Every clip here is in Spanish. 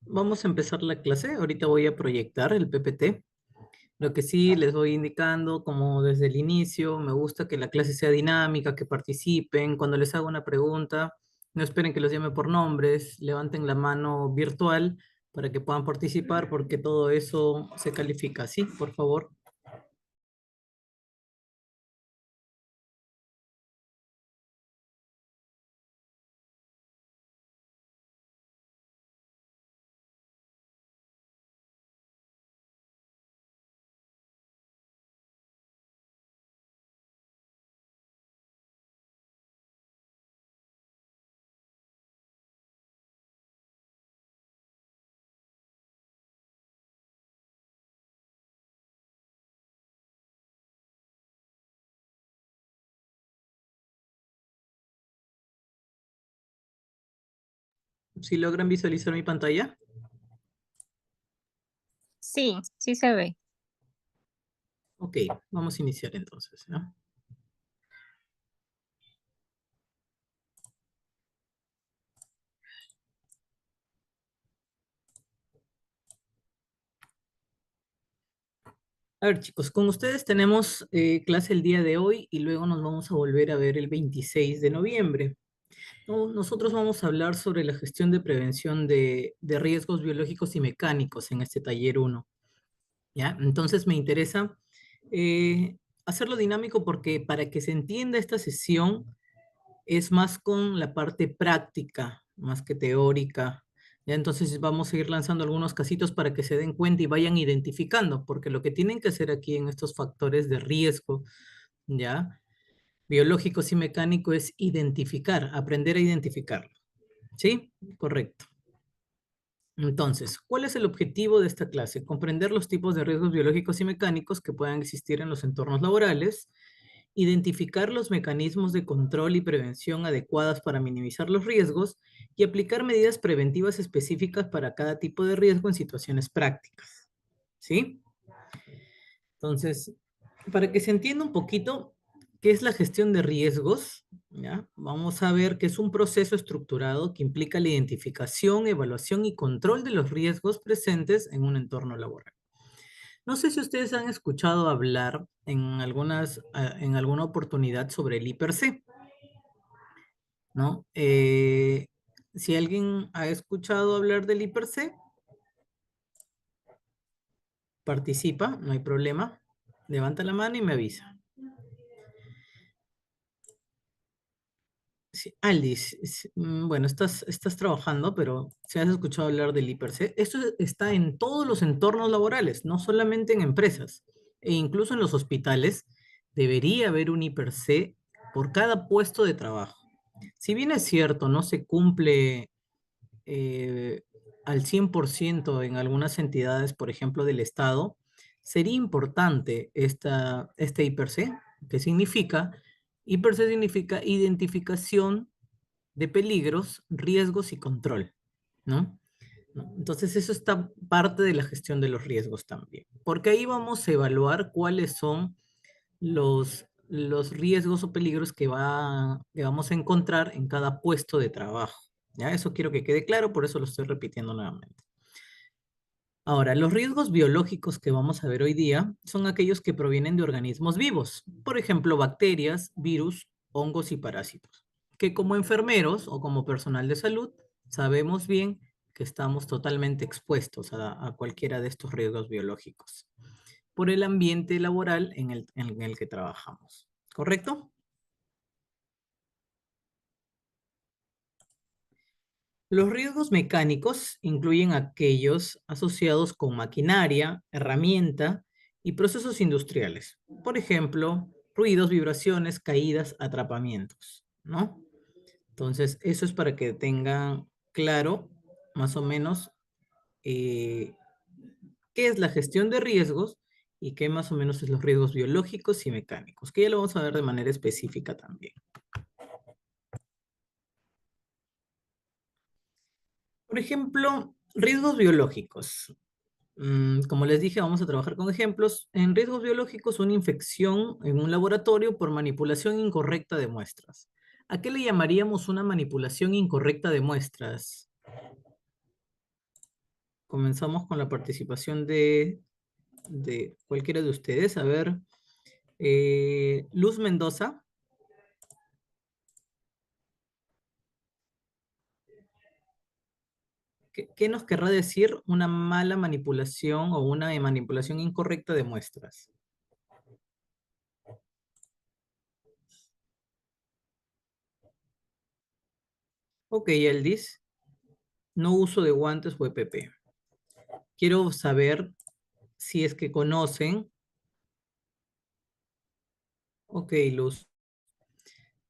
vamos a empezar la clase. Ahorita voy a proyectar el PPT. Lo que sí les voy indicando, como desde el inicio, me gusta que la clase sea dinámica, que participen. Cuando les haga una pregunta, no esperen que los llame por nombres, levanten la mano virtual para que puedan participar, porque todo eso se califica. ¿Sí? Por favor. Si logran visualizar mi pantalla. Sí, sí se ve. Ok, vamos a iniciar entonces, ¿no? A ver, chicos, con ustedes tenemos clase el día de hoy y luego nos vamos a volver a ver el 26 de noviembre. Nosotros vamos a hablar sobre la gestión de prevención de riesgos biológicos y mecánicos en este taller uno. ¿Ya? Entonces me interesa eh, hacerlo dinámico porque para que se entienda esta sesión es más con la parte práctica, más que teórica. ¿Ya? Entonces vamos a ir lanzando algunos casitos para que se den cuenta y vayan identificando, porque lo que tienen que hacer aquí en estos factores de riesgo, ¿ya? Biológicos y mecánicos es identificar, aprender a identificarlo. ¿Sí? Correcto. Entonces, ¿cuál es el objetivo de esta clase? Comprender los tipos de riesgos biológicos y mecánicos que puedan existir en los entornos laborales, identificar los mecanismos de control y prevención adecuadas para minimizar los riesgos y aplicar medidas preventivas específicas para cada tipo de riesgo en situaciones prácticas. ¿Sí? Entonces, para que se entienda un poquito qué es la gestión de riesgos, ¿ya? Vamos a ver que es un proceso estructurado que implica la identificación, evaluación y control de los riesgos presentes en un entorno laboral. No sé si ustedes han escuchado hablar en alguna oportunidad sobre el I+C, ¿no? Si alguien ha escuchado hablar del I+C, participa, no hay problema. Levanta la mano y me avisa. Sí, Aldis, bueno, estás trabajando, pero si has escuchado hablar del I+C, esto está en todos los entornos laborales, no solamente en empresas, e incluso en los hospitales debería haber un I+C por cada puesto de trabajo. Si bien es cierto, no se cumple eh, al 100% en algunas entidades, por ejemplo, del Estado, sería importante este I+C, que significa, I+C significa identificación de peligros, riesgos y control, ¿no? Entonces eso está parte de la gestión de los riesgos también, porque ahí vamos a evaluar cuáles son los riesgos o peligros que vamos a encontrar en cada puesto de trabajo. ¿Ya? Eso quiero que quede claro, por eso lo estoy repitiendo nuevamente. Ahora, los riesgos biológicos que vamos a ver hoy día son aquellos que provienen de organismos vivos, por ejemplo, bacterias, virus, hongos y parásitos, que como enfermeros o como personal de salud sabemos bien que estamos totalmente expuestos a cualquiera de estos riesgos biológicos por el ambiente laboral en el que trabajamos. ¿Correcto? Los riesgos mecánicos incluyen aquellos asociados con maquinaria, herramienta y procesos industriales. Por ejemplo, ruidos, vibraciones, caídas, atrapamientos, ¿no? Entonces, eso es para que tengan claro más o menos eh, qué es la gestión de riesgos y qué más o menos es los riesgos biológicos y mecánicos, que ya lo vamos a ver de manera específica también. Por ejemplo, riesgos biológicos. Como les dije, vamos a trabajar con ejemplos. En riesgos biológicos, una infección en un laboratorio por manipulación incorrecta de muestras. ¿A qué le llamaríamos una manipulación incorrecta de muestras? comenzamos con la participación de cualquiera de ustedes. A ver, Luz Mendoza. ¿Qué nos querrá decir una mala manipulación o una manipulación incorrecta de muestras? Ok, Eldis, no uso de guantes o EPP. Quiero saber si es que conocen. Ok, Luz.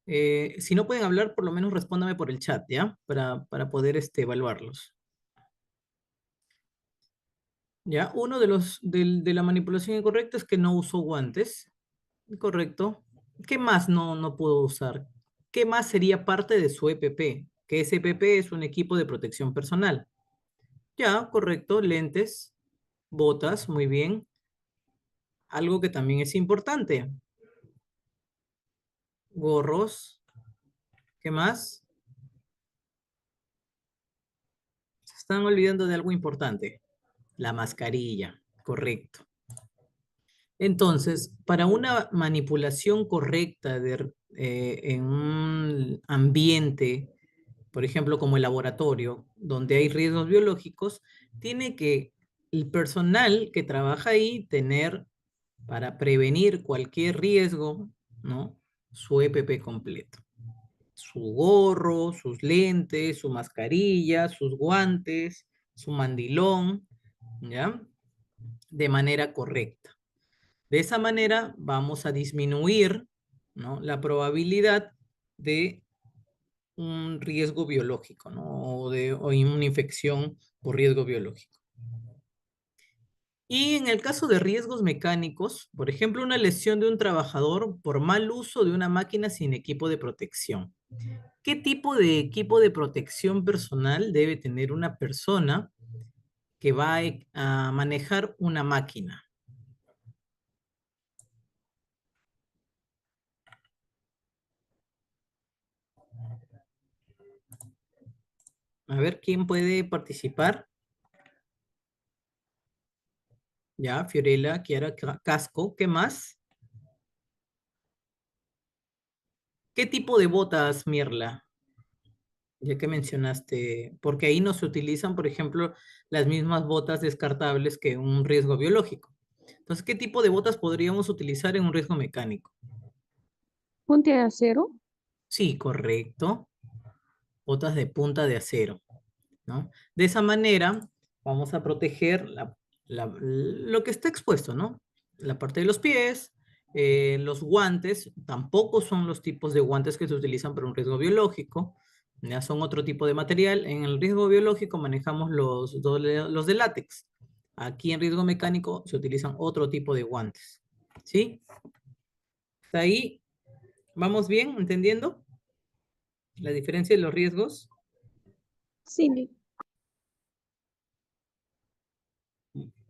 Si no pueden hablar, por lo menos respóndame por el chat, ¿ya? Para poder evaluarlos. ¿Ya? Uno de la manipulación incorrecta es que no uso guantes. Correcto. ¿Qué más no puedo usar? ¿Qué más sería parte de su EPP? Que ese EPP es un equipo de protección personal. Ya, correcto. Lentes, botas, muy bien. Algo que también es importante. Gorros. ¿Qué más? Se están olvidando de algo importante. La mascarilla. Correcto. Entonces, para una manipulación correcta en un ambiente, por ejemplo, como el laboratorio, donde hay riesgos biológicos, tiene que el personal que trabaja ahí tener, para prevenir cualquier riesgo, ¿no? Su EPP completo. Su gorro, sus lentes, su mascarilla, sus guantes, su mandilón, ¿ya? De manera correcta. De esa manera vamos a disminuir, ¿no?, la probabilidad de un riesgo biológico, ¿no? O una infección por riesgo biológico. Y en el caso de riesgos mecánicos, por ejemplo, una lesión de un trabajador por mal uso de una máquina sin equipo de protección. ¿Qué tipo de equipo de protección personal debe tener una persona que va a manejar una máquina? A ver, ¿quién puede participar? Ya, Fiorella, Kiara, Casco, ¿qué más? ¿Qué tipo de botas, Mirla? Ya que mencionaste, porque ahí no se utilizan, por ejemplo, las mismas botas descartables que un riesgo biológico. Entonces, ¿qué tipo de botas podríamos utilizar en un riesgo mecánico? Punta de acero. Sí, correcto. Botas de punta de acero, ¿no? De esa manera vamos a proteger lo que está expuesto, ¿no? La parte de los pies, los guantes, tampoco son los tipos de guantes que se utilizan para un riesgo biológico, ya son otro tipo de material. En el riesgo biológico manejamos los de látex. Aquí en riesgo mecánico se utilizan otro tipo de guantes, ¿sí? ¿Está ahí? ¿Vamos bien entendiendo la diferencia de los riesgos? Sí.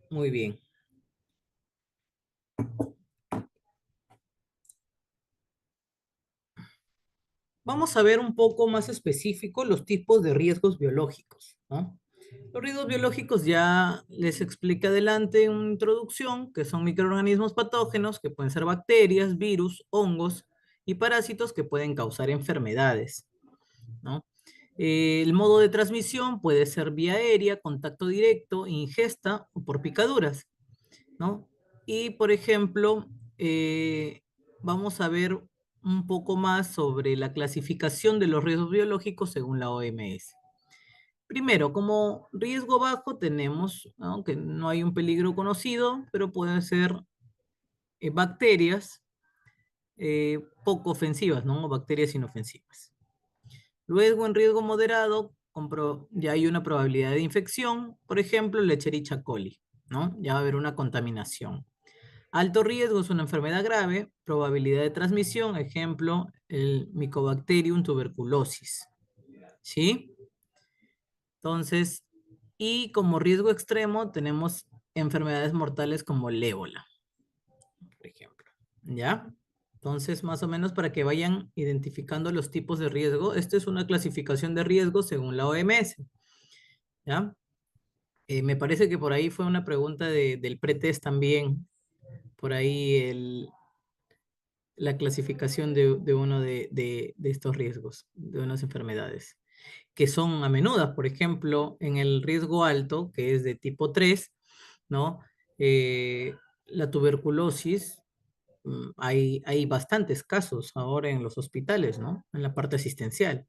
Muy bien. Vamos a ver un poco más específico los tipos de riesgos biológicos, ¿no? Los riesgos biológicos ya les expliqué adelante en una introducción, que son microorganismos patógenos, que pueden ser bacterias, virus, hongos y parásitos que pueden causar enfermedades, ¿no? El modo de transmisión puede ser vía aérea, contacto directo, ingesta o por picaduras, ¿no? Y, por ejemplo, vamos a ver un poco más sobre la clasificación de los riesgos biológicos según la OMS. Primero, como riesgo bajo tenemos, ¿no?, que no hay un peligro conocido, pero pueden ser bacterias poco ofensivas, ¿no? O bacterias inofensivas. Luego, en riesgo moderado, ya hay una probabilidad de infección, por ejemplo, Escherichia coli, ¿no? Ya va a haber una contaminación. Alto riesgo es una enfermedad grave, probabilidad de transmisión, ejemplo, el Mycobacterium tuberculosis, ¿sí? Entonces, y como riesgo extremo tenemos enfermedades mortales como el ébola, por ejemplo, ¿ya? Entonces, más o menos para que vayan identificando los tipos de riesgo, esta es una clasificación de riesgo según la OMS, ¿ya? Me parece que por ahí fue una pregunta del pretest también, por ahí la clasificación de uno de estos riesgos, de unas enfermedades, que son a menudas, por ejemplo, en el riesgo alto, que es de tipo 3, ¿no? La tuberculosis, hay bastantes casos ahora en los hospitales, ¿no? En la parte asistencial.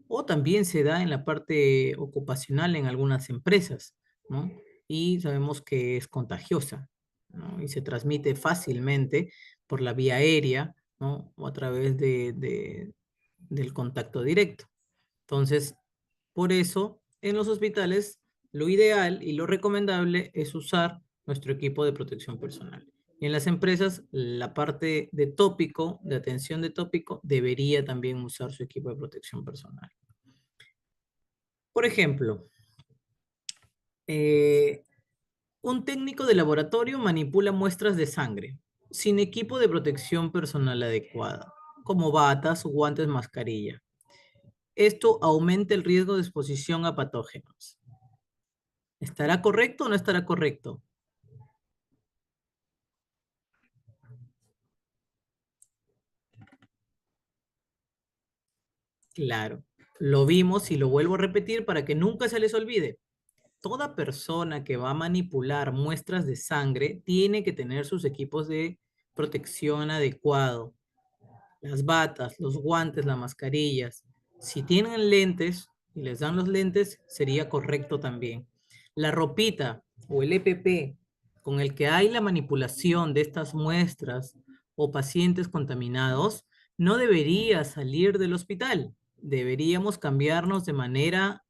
O también se da en la parte ocupacional en algunas empresas, ¿no? Y sabemos que es contagiosa, ¿no? Y se transmite fácilmente por la vía aérea, ¿no? O a través del contacto directo. Entonces, por eso, en los hospitales, lo ideal y lo recomendable es usar nuestro equipo de protección personal. Y en las empresas, la parte de tópico, de atención de tópico, debería también usar su equipo de protección personal. Por ejemplo, eh, un técnico de laboratorio manipula muestras de sangre sin equipo de protección personal adecuado, como batas, guantes, mascarilla. Esto aumenta el riesgo de exposición a patógenos. ¿Estará correcto o no estará correcto? Claro, lo vimos y lo vuelvo a repetir para que nunca se les olvide. Toda persona que va a manipular muestras de sangre tiene que tener sus equipos de protección adecuado. Las batas, los guantes, las mascarillas. Si tienen lentes y les dan los lentes, sería correcto también. La ropita o el EPP con el que hay la manipulación de estas muestras o pacientes contaminados no debería salir del hospital. Deberíamos cambiarnos de manera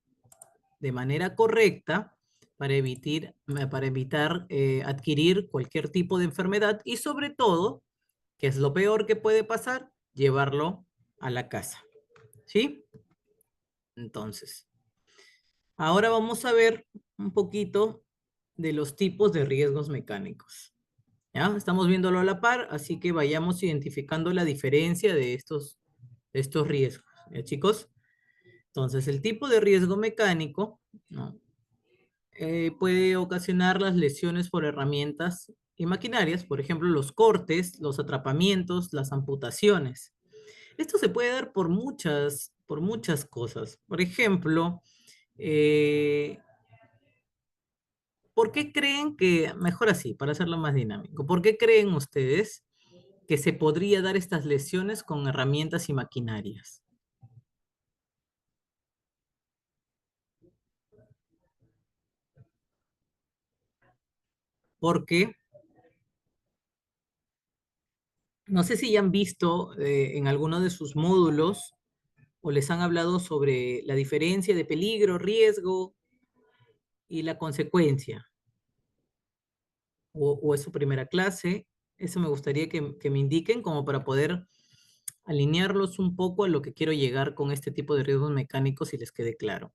correcta para evitar adquirir cualquier tipo de enfermedad y sobre todo, que es lo peor que puede pasar, llevarlo a la casa. ¿Sí? Entonces, ahora vamos a ver un poquito de los tipos de riesgos mecánicos. ¿Ya? Estamos viéndolo a la par, así que vayamos identificando la diferencia de estos riesgos. ¿Ya, chicos? Entonces, el tipo de riesgo mecánico, ¿no? Puede ocasionar las lesiones por herramientas y maquinarias, por ejemplo, los cortes, los atrapamientos, las amputaciones. Esto se puede dar por muchas cosas. Por ejemplo, eh, ¿por qué creen que, mejor así, para hacerlo más dinámico, ¿por qué creen ustedes que se podría dar estas lesiones con herramientas y maquinarias? Porque no sé si ya han visto en alguno de sus módulos o les han hablado sobre la diferencia de peligro, riesgo y la consecuencia, o es su primera clase. Eso me gustaría que me indiquen como para poder alinearlos un poco a lo que quiero llegar con este tipo de riesgos mecánicos y les quede claro.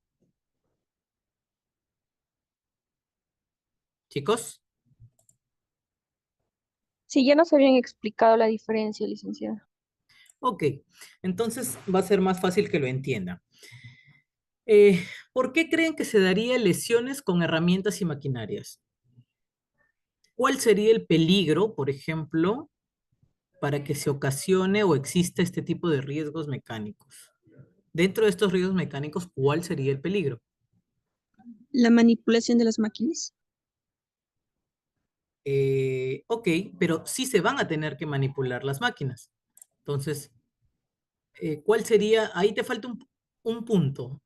Chicos, Sí, ya nos habían explicado la diferencia, licenciada. ok, entonces va a ser más fácil que lo entiendan. Eh, ¿Por qué creen que se daría lesiones con herramientas y maquinarias? ¿Cuál sería el peligro, por ejemplo, para que se ocasione o exista este tipo de riesgos mecánicos? Dentro de estos riesgos mecánicos, ¿cuál sería el peligro? La manipulación de las máquinas. Ok, pero sí se van a tener que manipular las máquinas. Entonces, ¿cuál sería? Ahí te falta un punto.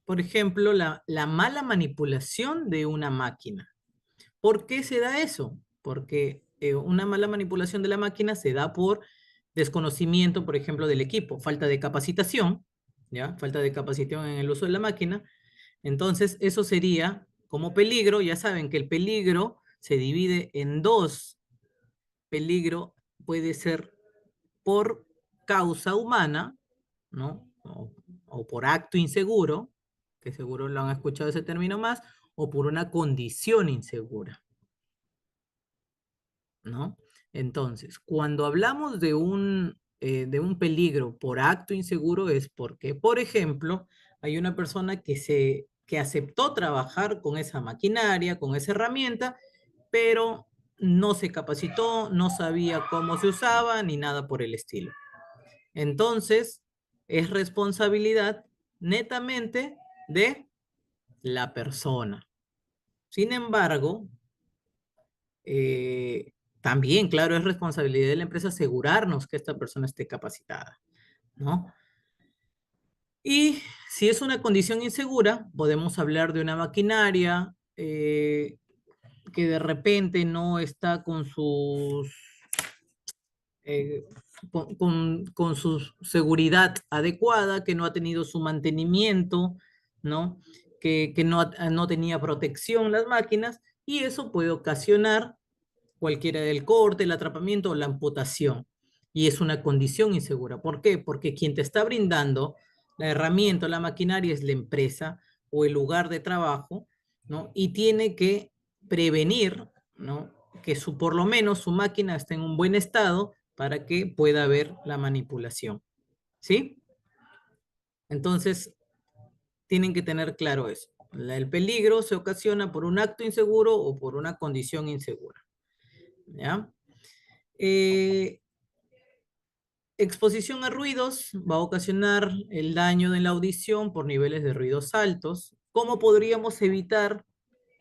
Por ejemplo, la mala manipulación de una máquina. ¿Por qué se da eso? Porque una mala manipulación de la máquina se da por desconocimiento, por ejemplo, del equipo, falta de capacitación, ¿ya? Falta de capacitación en el uso de la máquina. Entonces, eso sería como peligro. Ya saben que el peligro se divide en dos. Peligro puede ser por causa humana, ¿no? O por acto inseguro, que seguro lo han escuchado ese término más, o por una condición insegura, ¿no? Entonces, cuando hablamos de un peligro por acto inseguro es porque, por ejemplo, hay una persona que aceptó trabajar con esa maquinaria, con esa herramienta, pero no se capacitó, no sabía cómo se usaba ni nada por el estilo. Entonces, es responsabilidad netamente de la persona. Sin embargo, también, claro, es responsabilidad de la empresa asegurarnos que esta persona esté capacitada, ¿no? Y si es una condición insegura, podemos hablar de una maquinaria que de repente no está con sus eh, con su seguridad adecuada, que no ha tenido su mantenimiento, ¿no? Que no tenía protección las máquinas, y eso puede ocasionar cualquiera del corte, el atrapamiento o la amputación. Y es una condición insegura. ¿Por qué? Porque quien te está brindando la herramienta o la maquinaria es la empresa o el lugar de trabajo, ¿no? Y tiene que prevenir, ¿no? Que por lo menos su máquina esté en un buen estado para que pueda haber la manipulación. ¿Sí? Entonces, tienen que tener claro eso. El peligro se ocasiona por un acto inseguro o por una condición insegura. ¿Ya? Eh, Exposición a ruidos va a ocasionar el daño en la audición por niveles de ruidos altos. ¿Cómo podríamos evitar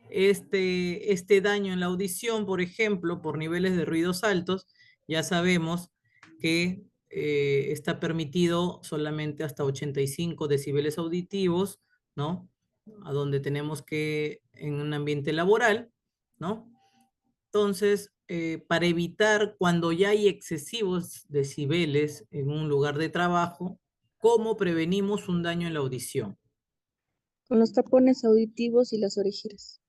este daño en la audición, por ejemplo, por niveles de ruidos altos? Ya sabemos que está permitido solamente hasta 85 decibeles auditivos, ¿no? A donde tenemos que, en un ambiente laboral, ¿no? Entonces, para evitar cuando ya hay excesivos decibeles en un lugar de trabajo, ¿cómo prevenimos un daño en la audición? Con los tapones auditivos y las orejeras.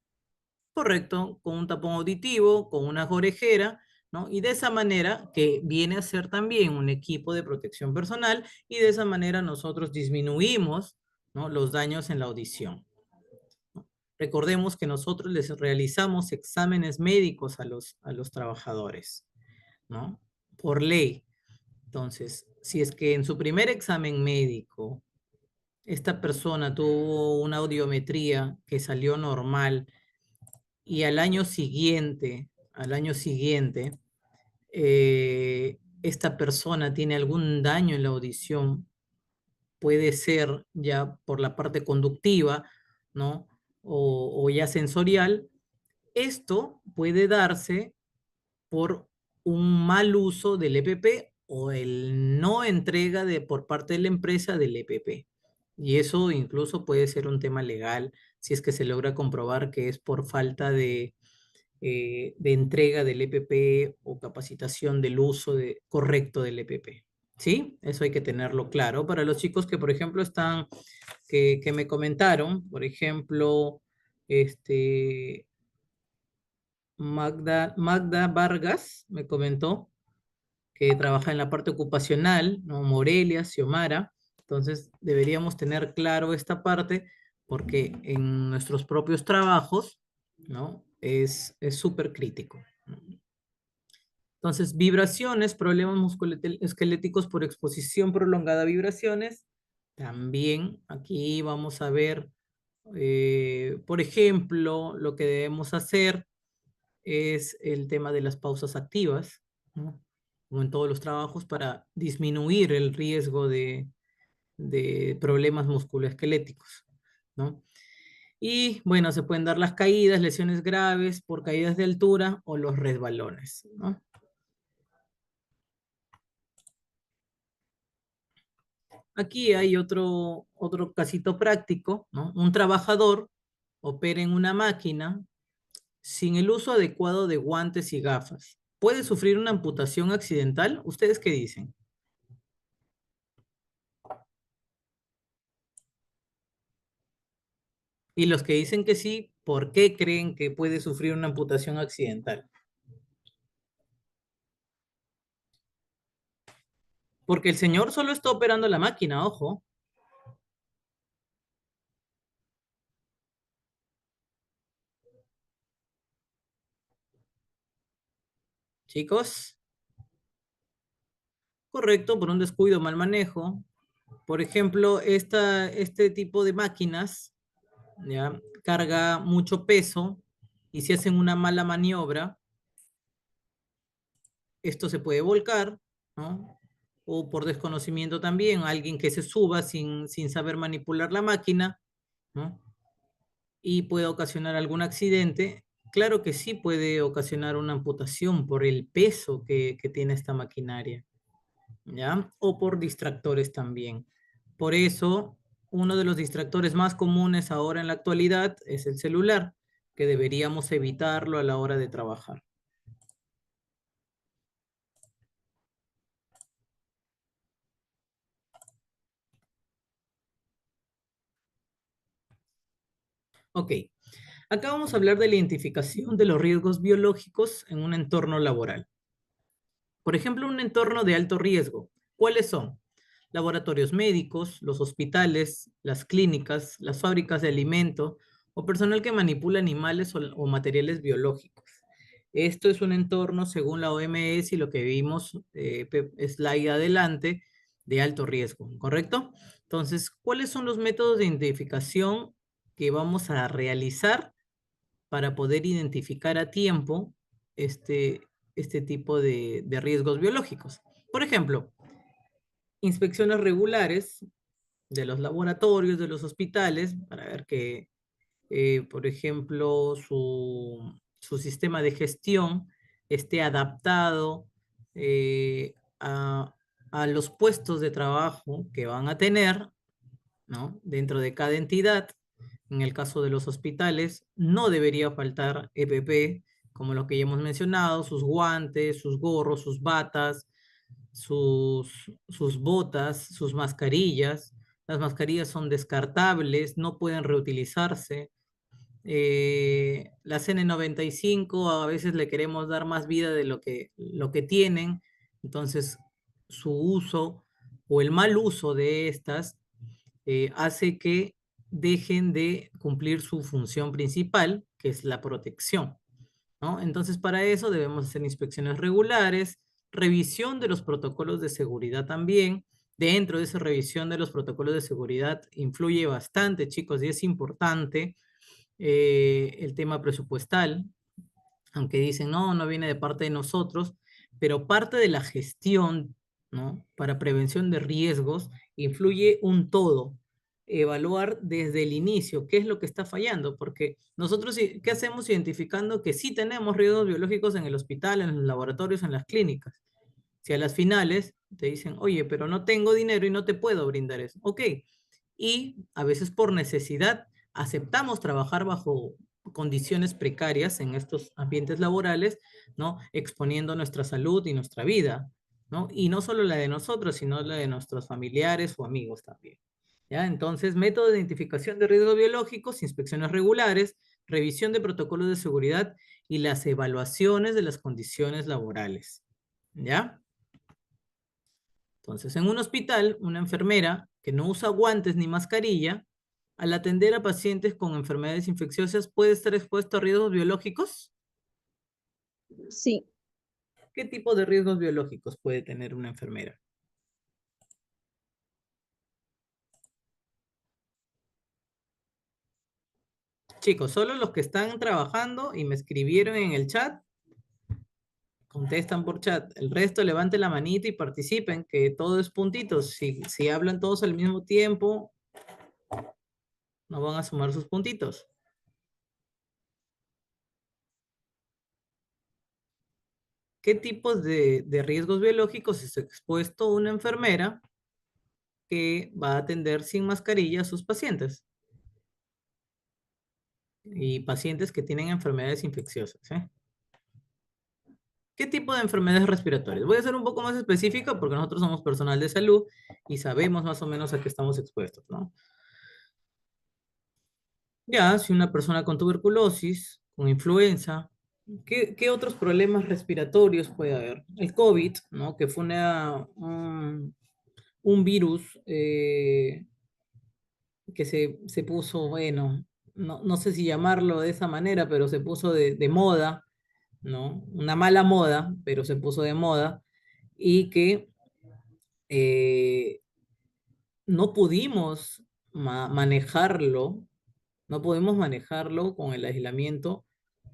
Correcto, con un tapón auditivo, con una orejera, ¿no? Y de esa manera, que viene a ser también un equipo de protección personal, y de esa manera nosotros disminuimos, ¿no? Los daños en la audición. Recordemos que nosotros les realizamos exámenes médicos a los trabajadores, ¿no? Por ley. Entonces, si es que en su primer examen médico esta persona tuvo una audiometría que salió normal y al año siguiente, esta persona tiene algún daño en la audición, puede ser ya por la parte conductiva, ¿no? O ya sensorial, esto puede darse por un mal uso del EPP o el no entrega por parte de la empresa del EPP. Y eso incluso puede ser un tema legal si es que se logra comprobar que es por falta de entrega del EPP o capacitación del uso correcto del EPP. ¿Sí? Eso hay que tenerlo claro. Para los chicos que, por ejemplo, que me comentaron, por ejemplo, este, Magda Vargas me comentó que trabaja en la parte ocupacional, ¿no? Morelia, Xiomara. Entonces, deberíamos tener claro esta parte porque en nuestros propios trabajos, ¿no? Es súper crítico. Entonces, vibraciones, problemas musculoesqueléticos por exposición prolongada a vibraciones. También aquí vamos a ver, por ejemplo, lo que debemos hacer es el tema de las pausas activas, ¿no? Como en todos los trabajos, para disminuir el riesgo de problemas musculoesqueléticos, ¿no? Y bueno, se pueden dar las caídas, lesiones graves por caídas de altura o los resbalones, ¿no? Aquí hay otro casito práctico, ¿no? Un trabajador opera en una máquina sin el uso adecuado de guantes y gafas. ¿Puede sufrir una amputación accidental? ¿Ustedes qué dicen? Y los que dicen que sí, ¿por qué creen que puede sufrir una amputación accidental? Porque el señor solo está operando la máquina, ojo. Chicos, correcto, por un descuido, mal manejo. Por ejemplo, este tipo de máquinas, ¿ya? Carga mucho peso y si hacen una mala maniobra, esto se puede volcar, ¿no? O por desconocimiento también, alguien que se suba sin saber manipular la máquina, ¿no? Y puede ocasionar algún accidente. Claro que sí puede ocasionar una amputación por el peso que tiene esta maquinaria, ¿ya? O por distractores también. Por eso, uno de los distractores más comunes ahora en la actualidad es el celular, que deberíamos evitarlo a la hora de trabajar. Ok, acá vamos a hablar de la identificación de los riesgos biológicos en un entorno laboral. Por ejemplo, un entorno de alto riesgo. ¿Cuáles son? Laboratorios médicos, los hospitales, las clínicas, las fábricas de alimento o personal que manipula animales o materiales biológicos. Esto es un entorno, según la OMS y lo que vimos, slide adelante, de alto riesgo, ¿correcto? Entonces, ¿cuáles son los métodos de identificación que vamos a realizar para poder identificar a tiempo este tipo de riesgos biológicos? Por ejemplo, inspecciones regulares de los laboratorios, de los hospitales, para ver que, por ejemplo, su sistema de gestión esté adaptado a los puestos de trabajo que van a tener, ¿no? Dentro de cada entidad. En el caso de los hospitales, no debería faltar EPP, como lo que ya hemos mencionado, sus guantes, sus gorros, sus batas, sus botas, sus mascarillas. Las mascarillas son descartables, no pueden reutilizarse. Las N95 a veces le queremos dar más vida de lo que tienen, entonces su uso o el mal uso de estas hace que dejen de cumplir su función principal, que es la protección, ¿no? Entonces, para eso debemos hacer inspecciones regulares, revisión de los protocolos de seguridad también. Dentro de esa revisión de los protocolos de seguridad influye bastante, chicos, y es importante el tema presupuestal, aunque dicen, no, no viene de parte de nosotros, pero parte de la gestión, ¿no? Para prevención de riesgos influye un todo. Evaluar desde el inicio qué es lo que está fallando, porque nosotros, ¿qué hacemos identificando que sí tenemos riesgos biológicos en el hospital, en los laboratorios, en las clínicas? Si a las finales te dicen, oye, pero no tengo dinero y no te puedo brindar eso. Ok, y a veces por necesidad aceptamos trabajar bajo condiciones precarias en estos ambientes laborales, ¿no? Exponiendo nuestra salud y nuestra vida, ¿no? Y no solo la de nosotros, sino la de nuestros familiares o amigos también. ¿Ya? Entonces, método de identificación de riesgos biológicos, inspecciones regulares, revisión de protocolos de seguridad y las evaluaciones de las condiciones laborales. ¿Ya? Entonces, en un hospital, una enfermera que no usa guantes ni mascarilla, al atender a pacientes con enfermedades infecciosas, puede estar expuesto a riesgos biológicos. Sí, ¿Qué tipo de riesgos biológicos puede tener una enfermera? Chicos, solo los que están trabajando y me escribieron en el chat, contestan por chat. El resto levanten la manita y participen, que todo es puntitos. Si hablan todos al mismo tiempo, no van a sumar sus puntitos. ¿Qué tipos de riesgos biológicos es expuesto una enfermera que va a atender sin mascarilla a sus pacientes? Y pacientes que tienen enfermedades infecciosas, ¿eh? ¿Qué tipo de enfermedades respiratorias? Voy a ser un poco más específico porque nosotros somos personal de salud y sabemos más o menos a qué estamos expuestos, ¿no? Ya, si una persona con tuberculosis, con influenza, ¿qué otros problemas respiratorios puede haber? El COVID, ¿no? Que fue un virus que se puso, bueno, no sé si llamarlo de esa manera, pero se puso de moda, ¿no? Una mala moda, pero se puso de moda y que eh, no pudimos manejarlo, no podemos manejarlo con el aislamiento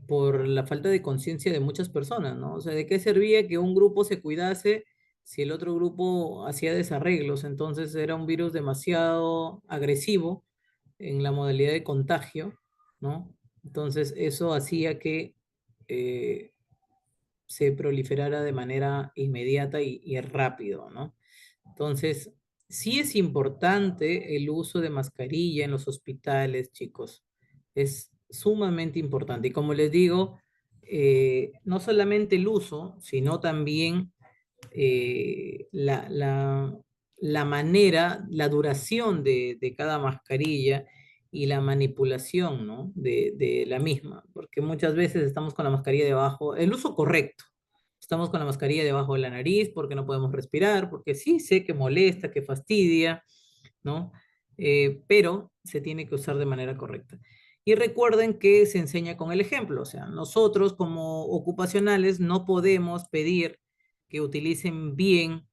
por la falta de conciencia de muchas personas, ¿no? O sea, ¿de qué servía que un grupo se cuidase si el otro grupo hacía desarreglos? Entonces era un virus demasiado agresivo en la modalidad de contagio, ¿no? Entonces eso hacía que eh, se proliferara de manera inmediata y rápido, ¿no? Entonces, sí es importante el uso de mascarilla en los hospitales, chicos. Es sumamente importante. Y como les digo, no solamente el uso, sino también la manera, la duración de cada mascarilla y la manipulación, ¿no? de la misma, porque muchas veces estamos con la mascarilla debajo, el uso correcto. Estamos con la mascarilla debajo de la nariz porque no podemos respirar, porque sí sé que molesta, que fastidia, ¿no? Pero se tiene que usar de manera correcta. Y recuerden que se enseña con el ejemplo, o sea, nosotros como ocupacionales no podemos pedir que utilicen bien,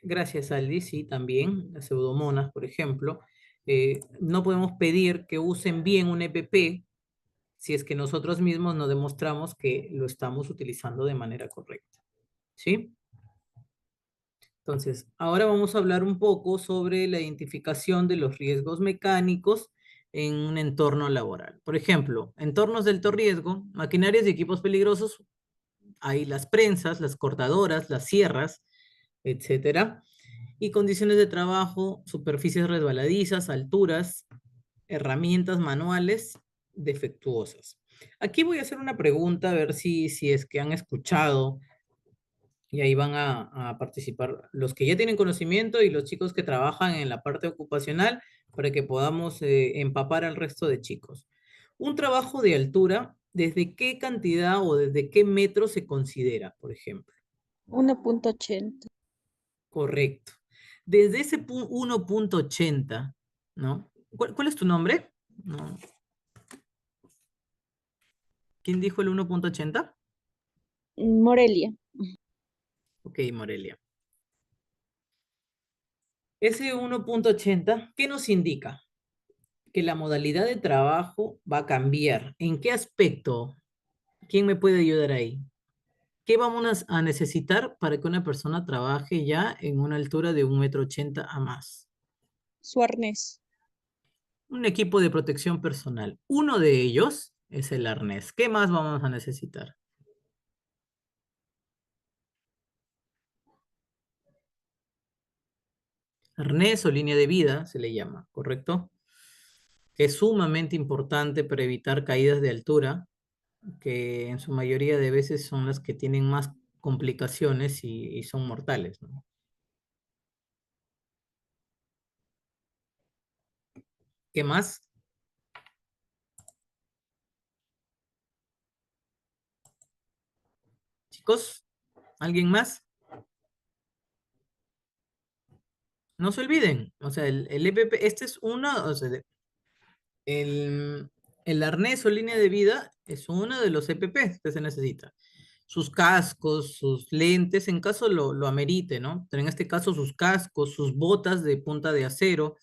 gracias Aldi, sí, también, las pseudomonas, por ejemplo, no podemos pedir que usen bien un EPP si es que nosotros mismos no demostramos que lo estamos utilizando de manera correcta, ¿sí? Entonces, ahora vamos a hablar un poco sobre la identificación de los riesgos mecánicos en un entorno laboral. Por ejemplo, entornos de alto riesgo, maquinarias y equipos peligrosos, hay las prensas, las cortadoras, las sierras, etcétera. Y condiciones de trabajo, superficies resbaladizas, alturas, herramientas manuales defectuosas. Aquí voy a hacer una pregunta, a ver si es que han escuchado y ahí van a participar los que ya tienen conocimiento y los chicos que trabajan en la parte ocupacional para que podamos empapar al resto de chicos. Un trabajo de altura, ¿desde qué cantidad o desde qué metro se considera, por ejemplo? 1.80. Correcto. Desde ese 1.80, ¿no? ¿Cuál es tu nombre? No. ¿Quién dijo el 1.80? Morelia. Ok, Morelia. Ese 1.80, ¿qué nos indica? Que la modalidad de trabajo va a cambiar. ¿En qué aspecto? ¿Quién me puede ayudar ahí? ¿Qué vamos a necesitar para que una persona trabaje ya en una altura de 1,80 m a más? Su arnés. Un equipo de protección personal. Uno de ellos es el arnés. ¿Qué más vamos a necesitar? Arnés o línea de vida se le llama, ¿correcto? Que es sumamente importante para evitar caídas de altura, que en su mayoría de veces son las que tienen más complicaciones y son mortales, ¿no? ¿Qué más? Chicos, ¿alguien más? No se olviden, o sea, el EPP, este es uno, o sea, el, el arnés o línea de vida es uno de los EPP que se necesita. Sus cascos, sus lentes, en caso lo amerite, ¿no? Pero en este caso sus cascos, sus botas de punta de acero,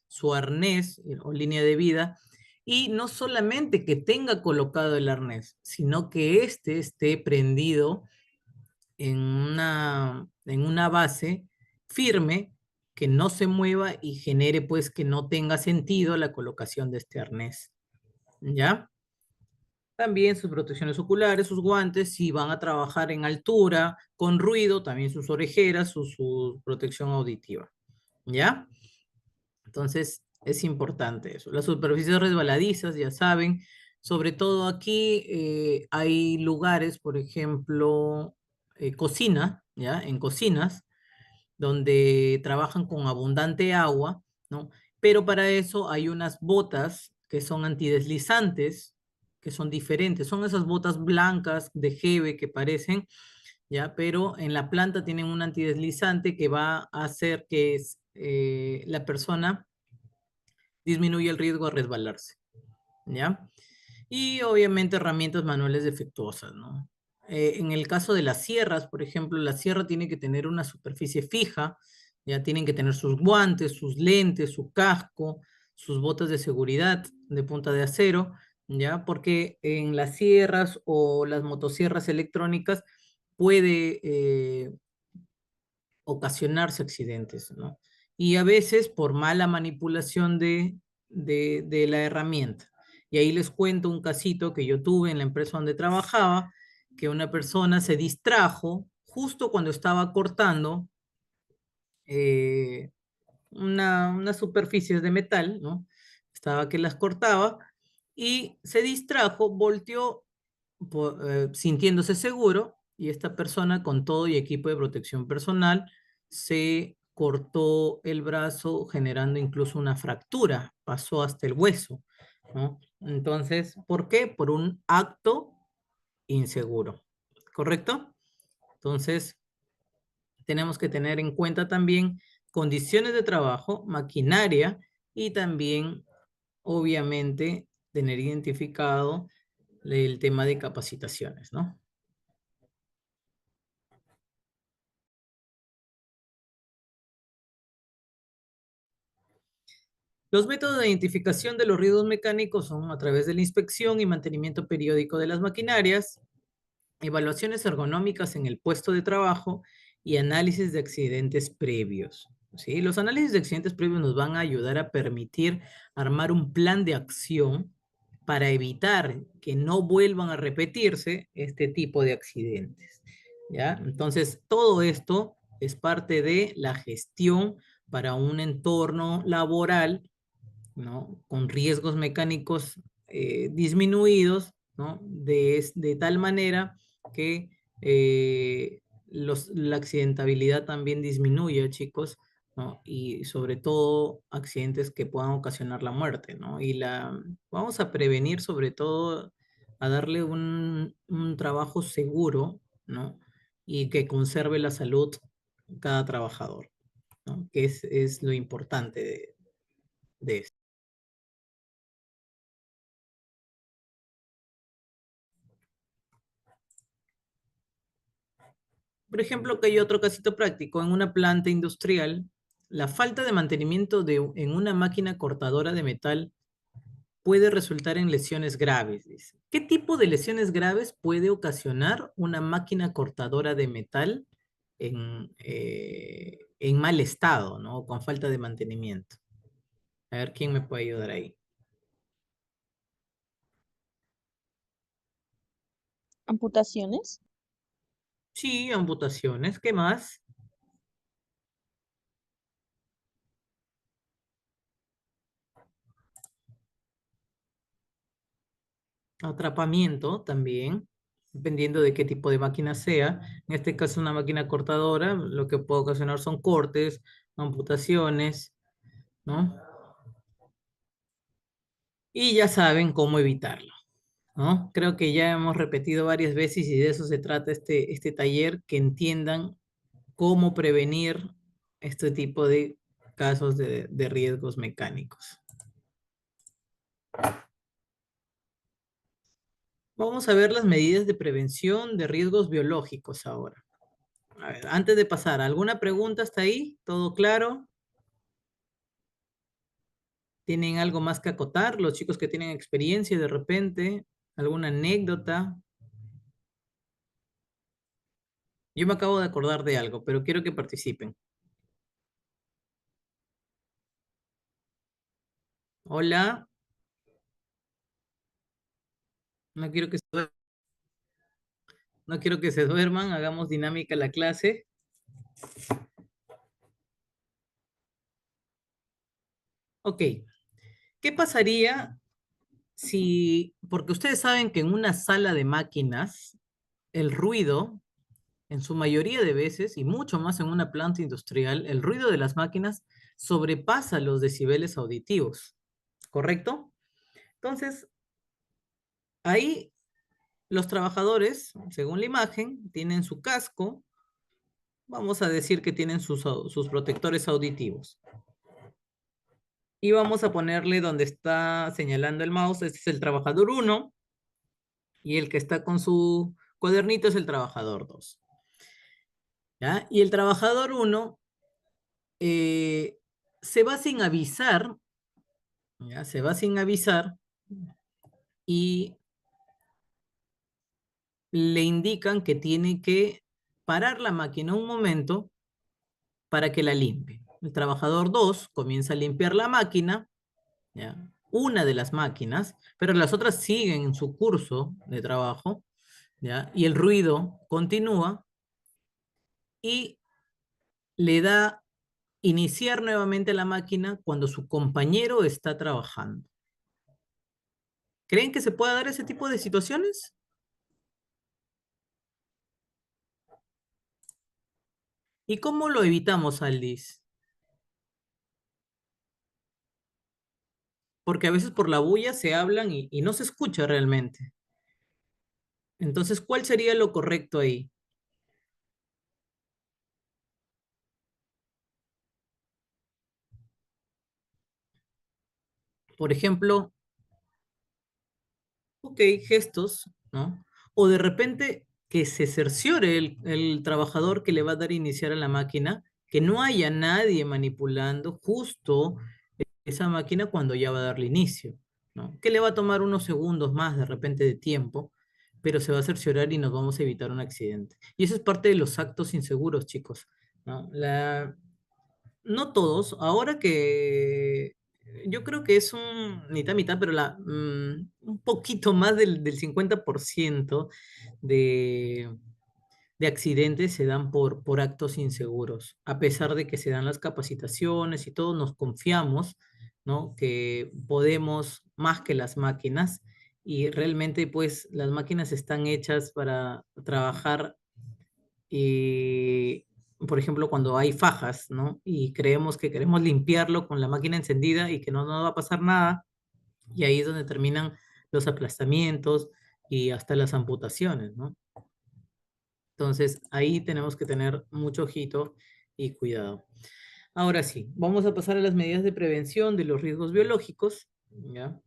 su arnés o línea de vida, y no solamente que tenga colocado el arnés, sino que éste esté prendido en una base firme que no se mueva y genere pues que no tenga sentido la colocación de este arnés, ¿ya? También sus protecciones oculares, sus guantes, si van a trabajar en altura, con ruido, también sus orejeras, su protección auditiva, ¿ya? Entonces, es importante eso. Las superficies resbaladizas, ya saben, sobre todo aquí hay lugares, por ejemplo, cocina, ¿ya? En cocinas, donde trabajan con abundante agua, ¿no? Pero para eso hay unas botas que son antideslizantes, que son diferentes. Son esas botas blancas de jeve que parecen, ¿ya? Pero en la planta tienen un antideslizante que va a hacer que la persona disminuya el riesgo a resbalarse, ¿ya? Y obviamente herramientas manuales defectuosas, ¿no? En el caso de las sierras, por ejemplo, la sierra tiene que tener una superficie fija, Ya tienen que tener sus guantes, sus lentes, su casco, sus botas de seguridad de punta de acero, ¿ya? Porque en las sierras o las motosierras electrónicas puede ocasionarse accidentes, ¿no? Y a veces por mala manipulación de la herramienta. Y ahí les cuento un casito que yo tuve en la empresa donde trabajaba, que una persona se distrajo justo cuando estaba cortando eh, unas superficies de metal, ¿no? Estaba que las cortaba y se distrajo, volteó sintiéndose seguro y esta persona con todo y equipo de protección personal se cortó el brazo generando incluso una fractura, pasó hasta el hueso, ¿no? Entonces, ¿por qué? Por un acto inseguro, ¿correcto? Entonces, tenemos que tener en cuenta también condiciones de trabajo, maquinaria y también, obviamente, tener identificado el tema de capacitaciones, ¿no? Los métodos de identificación de los riesgos mecánicos son a través de la inspección y mantenimiento periódico de las maquinarias, evaluaciones ergonómicas en el puesto de trabajo y análisis de accidentes previos. ¿Sí? Los análisis de accidentes previos nos van a ayudar a permitir armar un plan de acción para evitar que no vuelvan a repetirse este tipo de accidentes. ¿Ya? Entonces, todo esto es parte de la gestión para un entorno laboral, ¿no? Con riesgos mecánicos disminuidos, ¿no? De tal manera que la accidentabilidad también disminuye, chicos, ¿no? Y sobre todo accidentes que puedan ocasionar la muerte, ¿no? Vamos a prevenir sobre todo a darle un trabajo seguro, ¿no? Y que conserve la salud cada trabajador, ¿no? Que es lo importante de esto. Por ejemplo, que hay otro casito práctico. En una planta industrial, la falta de mantenimiento en una máquina cortadora de metal puede resultar en lesiones graves, dice. ¿Qué tipo de lesiones graves puede ocasionar una máquina cortadora de metal en mal estado, ¿no? Con falta de mantenimiento. A ver quién me puede ayudar ahí. Amputaciones. Sí, amputaciones. ¿Qué más? Atrapamiento también, dependiendo de qué tipo de máquina sea. En este caso, una máquina cortadora, lo que puede ocasionar son cortes, amputaciones, ¿no? Y ya saben cómo evitarlo, ¿no? Creo que ya hemos repetido varias veces y de eso se trata este taller, que entiendan cómo prevenir este tipo de casos de riesgos mecánicos. Vamos a ver las medidas de prevención de riesgos biológicos ahora. A ver, antes de pasar, ¿alguna pregunta hasta ahí? ¿Todo claro? ¿Tienen algo más que acotar? Los chicos que tienen experiencia de repente, ¿alguna anécdota? Yo me acabo de acordar de algo, pero quiero que participen. Hola, no quiero que no quiero que se duerman, hagamos dinámica la clase. Ok, ¿qué pasaría si, porque ustedes saben que en una sala de máquinas, el ruido, en su mayoría de veces, y mucho más en una planta industrial, el ruido de las máquinas sobrepasa los decibeles auditivos, ¿correcto? Entonces, ahí los trabajadores, según la imagen, tienen su casco, vamos a decir que tienen sus protectores auditivos. Y vamos a ponerle donde está señalando el mouse, este es el trabajador 1, y el que está con su cuadernito es el trabajador 2. ¿Ya? Y el trabajador 1 eh, se va sin avisar, ¿ya? Se va sin avisar y le indican que tiene que parar la máquina un momento para que la limpie. El trabajador 2 comienza a limpiar la máquina, ¿ya? Una de las máquinas, pero las otras siguen en su curso de trabajo, ¿ya? Y el ruido continúa y le da iniciar nuevamente la máquina cuando su compañero está trabajando. ¿Creen que se pueda dar ese tipo de situaciones? ¿Y cómo lo evitamos, Aldis? Porque a veces por la bulla se hablan y no se escucha realmente. Entonces, ¿cuál sería lo correcto ahí? Por ejemplo, ok, gestos, ¿no? O de repente que se cerciore el trabajador que le va a dar iniciar a la máquina, que no haya nadie manipulando justo esa máquina cuando ya va a darle inicio, ¿no? Que le va a tomar unos segundos más de repente de tiempo, pero se va a cerciorar y nos vamos a evitar un accidente. Y eso es parte de los actos inseguros, chicos, ¿no? No todos, ahora que yo creo que es un mitad mitad, pero un poquito más del 50% de, de accidentes se dan por actos inseguros, a pesar de que se dan las capacitaciones y todos nos confiamos, ¿no? Que podemos más que las máquinas y realmente pues las máquinas están hechas para trabajar y, por ejemplo, cuando hay fajas, ¿no? Y creemos que queremos limpiarlo con la máquina encendida y que no va a pasar nada, y ahí es donde terminan los aplastamientos y hasta las amputaciones, ¿no? Entonces, ahí tenemos que tener mucho ojito y cuidado. Ahora sí, vamos a pasar a las medidas de prevención de los riesgos biológicos, ¿ya?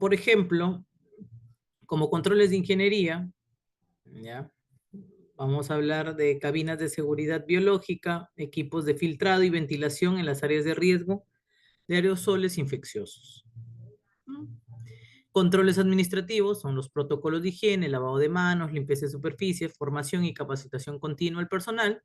Por ejemplo, como controles de ingeniería, ¿ya? Vamos a hablar de cabinas de seguridad biológica, equipos de filtrado y ventilación en las áreas de riesgo de aerosoles infecciosos. ¿No? Controles administrativos son los protocolos de higiene, lavado de manos, limpieza de superficies, formación y capacitación continua al personal.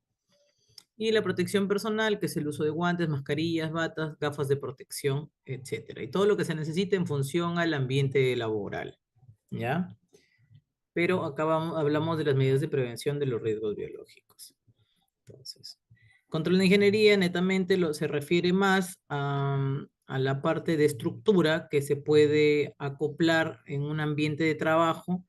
Y la protección personal, que es el uso de guantes, mascarillas, batas, gafas de protección, etcétera. Y todo lo que se necesite en función al ambiente laboral. ¿Ya? Pero acá hablamos de las medidas de prevención de los riesgos biológicos. Entonces, control de ingeniería netamente se refiere más a la parte de estructura que se puede acoplar en un ambiente de trabajo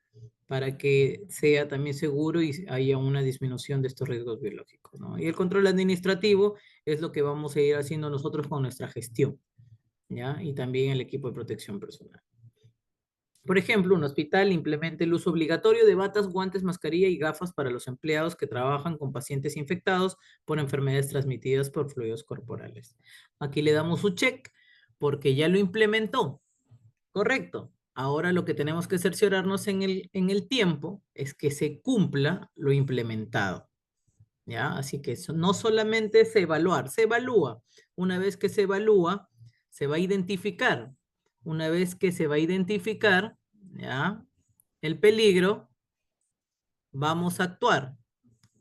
para que sea también seguro y haya una disminución de estos riesgos biológicos, ¿no? Y el control administrativo es lo que vamos a ir haciendo nosotros con nuestra gestión, ¿ya? Y también el equipo de protección personal. Por ejemplo, un hospital implementa el uso obligatorio de batas, guantes, mascarilla y gafas para los empleados que trabajan con pacientes infectados por enfermedades transmitidas por fluidos corporales. Aquí le damos su check porque ya lo implementó. Correcto. Ahora lo que tenemos que cerciorarnos en el tiempo es que se cumpla lo implementado. ¿Ya? Así que eso no solamente es evaluar, se evalúa. Una vez que se evalúa, se va a identificar. Una vez que se va a identificar, ¿ya? El peligro, vamos a actuar,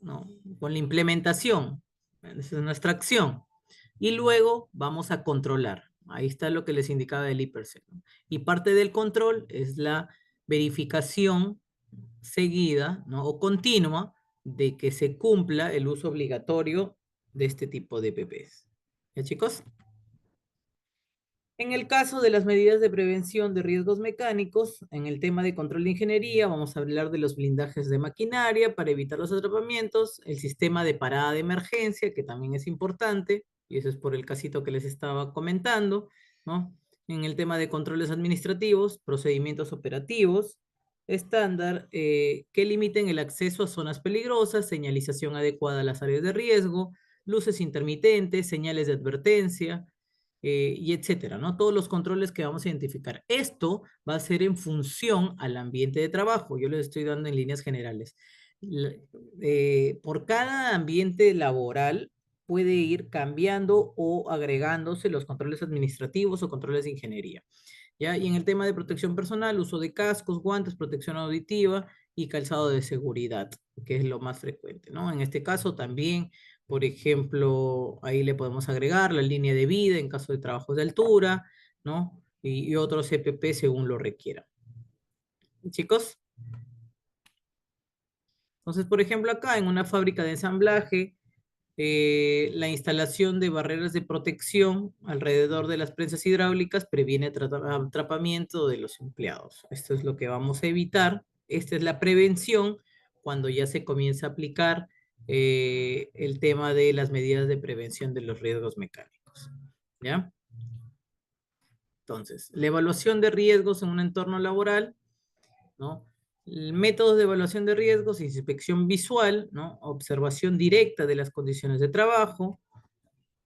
¿no? Con la implementación. Esa es nuestra acción. Y luego vamos a controlar. Ahí está lo que les indicaba el IPERCEL, ¿no? Y parte del control es la verificación seguida, ¿no? O continua de que se cumpla el uso obligatorio de este tipo de PPs. ¿Ya, chicos? En el caso de las medidas de prevención de riesgos mecánicos, en el tema de control de ingeniería, vamos a hablar de los blindajes de maquinaria para evitar los atrapamientos, el sistema de parada de emergencia, que también es importante, y eso es por el casito que les estaba comentando, ¿no? En el tema de controles administrativos, procedimientos operativos, estándar, que limiten el acceso a zonas peligrosas, señalización adecuada a las áreas de riesgo, luces intermitentes, señales de advertencia, y etcétera, ¿no? Todos los controles que vamos a identificar. Esto va a ser en función al ambiente de trabajo. Yo les estoy dando en líneas generales. Por cada ambiente laboral puede ir cambiando o agregándose los controles administrativos o controles de ingeniería. ¿Ya? Y en el tema de protección personal, uso de cascos, guantes, protección auditiva y calzado de seguridad, que es lo más frecuente, ¿no? En este caso también, por ejemplo, ahí le podemos agregar la línea de vida en caso de trabajos de altura, ¿no? Y otros EPP según lo requieran. Chicos, entonces, por ejemplo, acá en una fábrica de ensamblaje, la instalación de barreras de protección alrededor de las prensas hidráulicas previene atrapamiento de los empleados. Esto es lo que vamos a evitar. Esta es la prevención cuando ya se comienza a aplicar el tema de las medidas de prevención de los riesgos mecánicos. ¿Ya? Entonces, la evaluación de riesgos en un entorno laboral, ¿no? Métodos de evaluación de riesgos, inspección visual, ¿no? Observación directa de las condiciones de trabajo,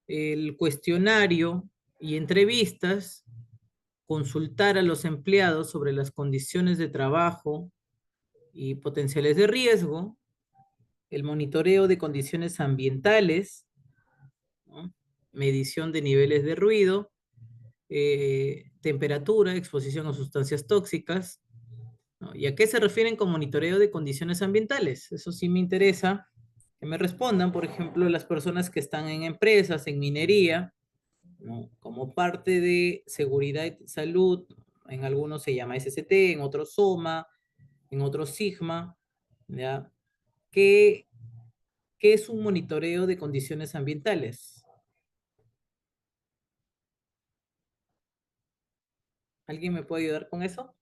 el cuestionario y entrevistas, consultar a los empleados sobre las condiciones de trabajo y potenciales de riesgo, el monitoreo de condiciones ambientales, ¿no? Medición de niveles de ruido, temperatura, exposición a sustancias tóxicas, ¿no? ¿Y a qué se refieren con monitoreo de condiciones ambientales? Eso sí me interesa que me respondan, por ejemplo, las personas que están en empresas, en minería, ¿no? Como parte de seguridad y salud, en algunos se llama SCT, en otros SOMA, en otros SIGMA, ¿ya? ¿Qué, qué es un monitoreo de condiciones ambientales? ¿Alguien me puede ayudar con eso?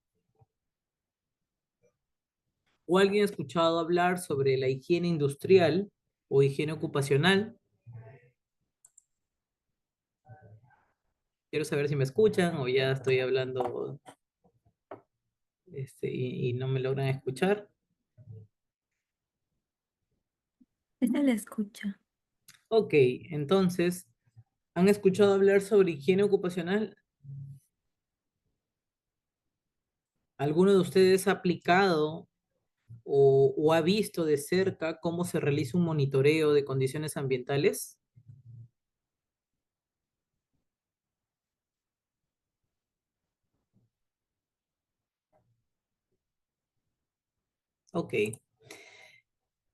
¿O alguien ha escuchado hablar sobre la higiene industrial o higiene ocupacional? Quiero saber si me escuchan o ya estoy hablando y no me logran escuchar. Esta la escucha. Ok, entonces, ¿han escuchado hablar sobre higiene ocupacional? ¿Alguno de ustedes ha aplicado o ha visto de cerca cómo se realiza un monitoreo de condiciones ambientales? Ok.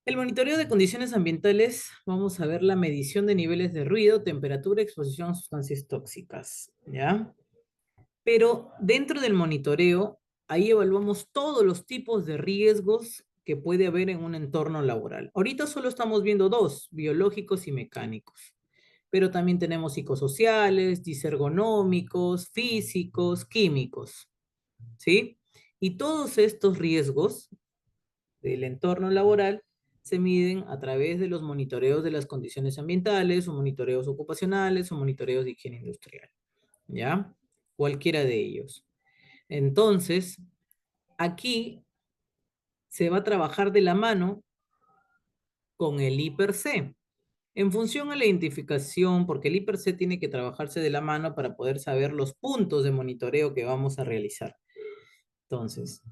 El monitoreo de condiciones ambientales, vamos a ver la medición de niveles de ruido, temperatura, exposición a sustancias tóxicas, ¿ya? Pero dentro del monitoreo, ahí evaluamos todos los tipos de riesgos que puede haber en un entorno laboral. Ahorita solo estamos viendo dos, biológicos y mecánicos, pero también tenemos psicosociales, disergonómicos, físicos, químicos, ¿sí? Y todos estos riesgos del entorno laboral se miden a través de los monitoreos de las condiciones ambientales o monitoreos ocupacionales o monitoreos de higiene industrial, ¿ya? Cualquiera de ellos. Entonces, aquí se va a trabajar de la mano con el I+C. En función a la identificación, porque el I+C tiene que trabajarse de la mano para poder saber los puntos de monitoreo que vamos a realizar. Entonces,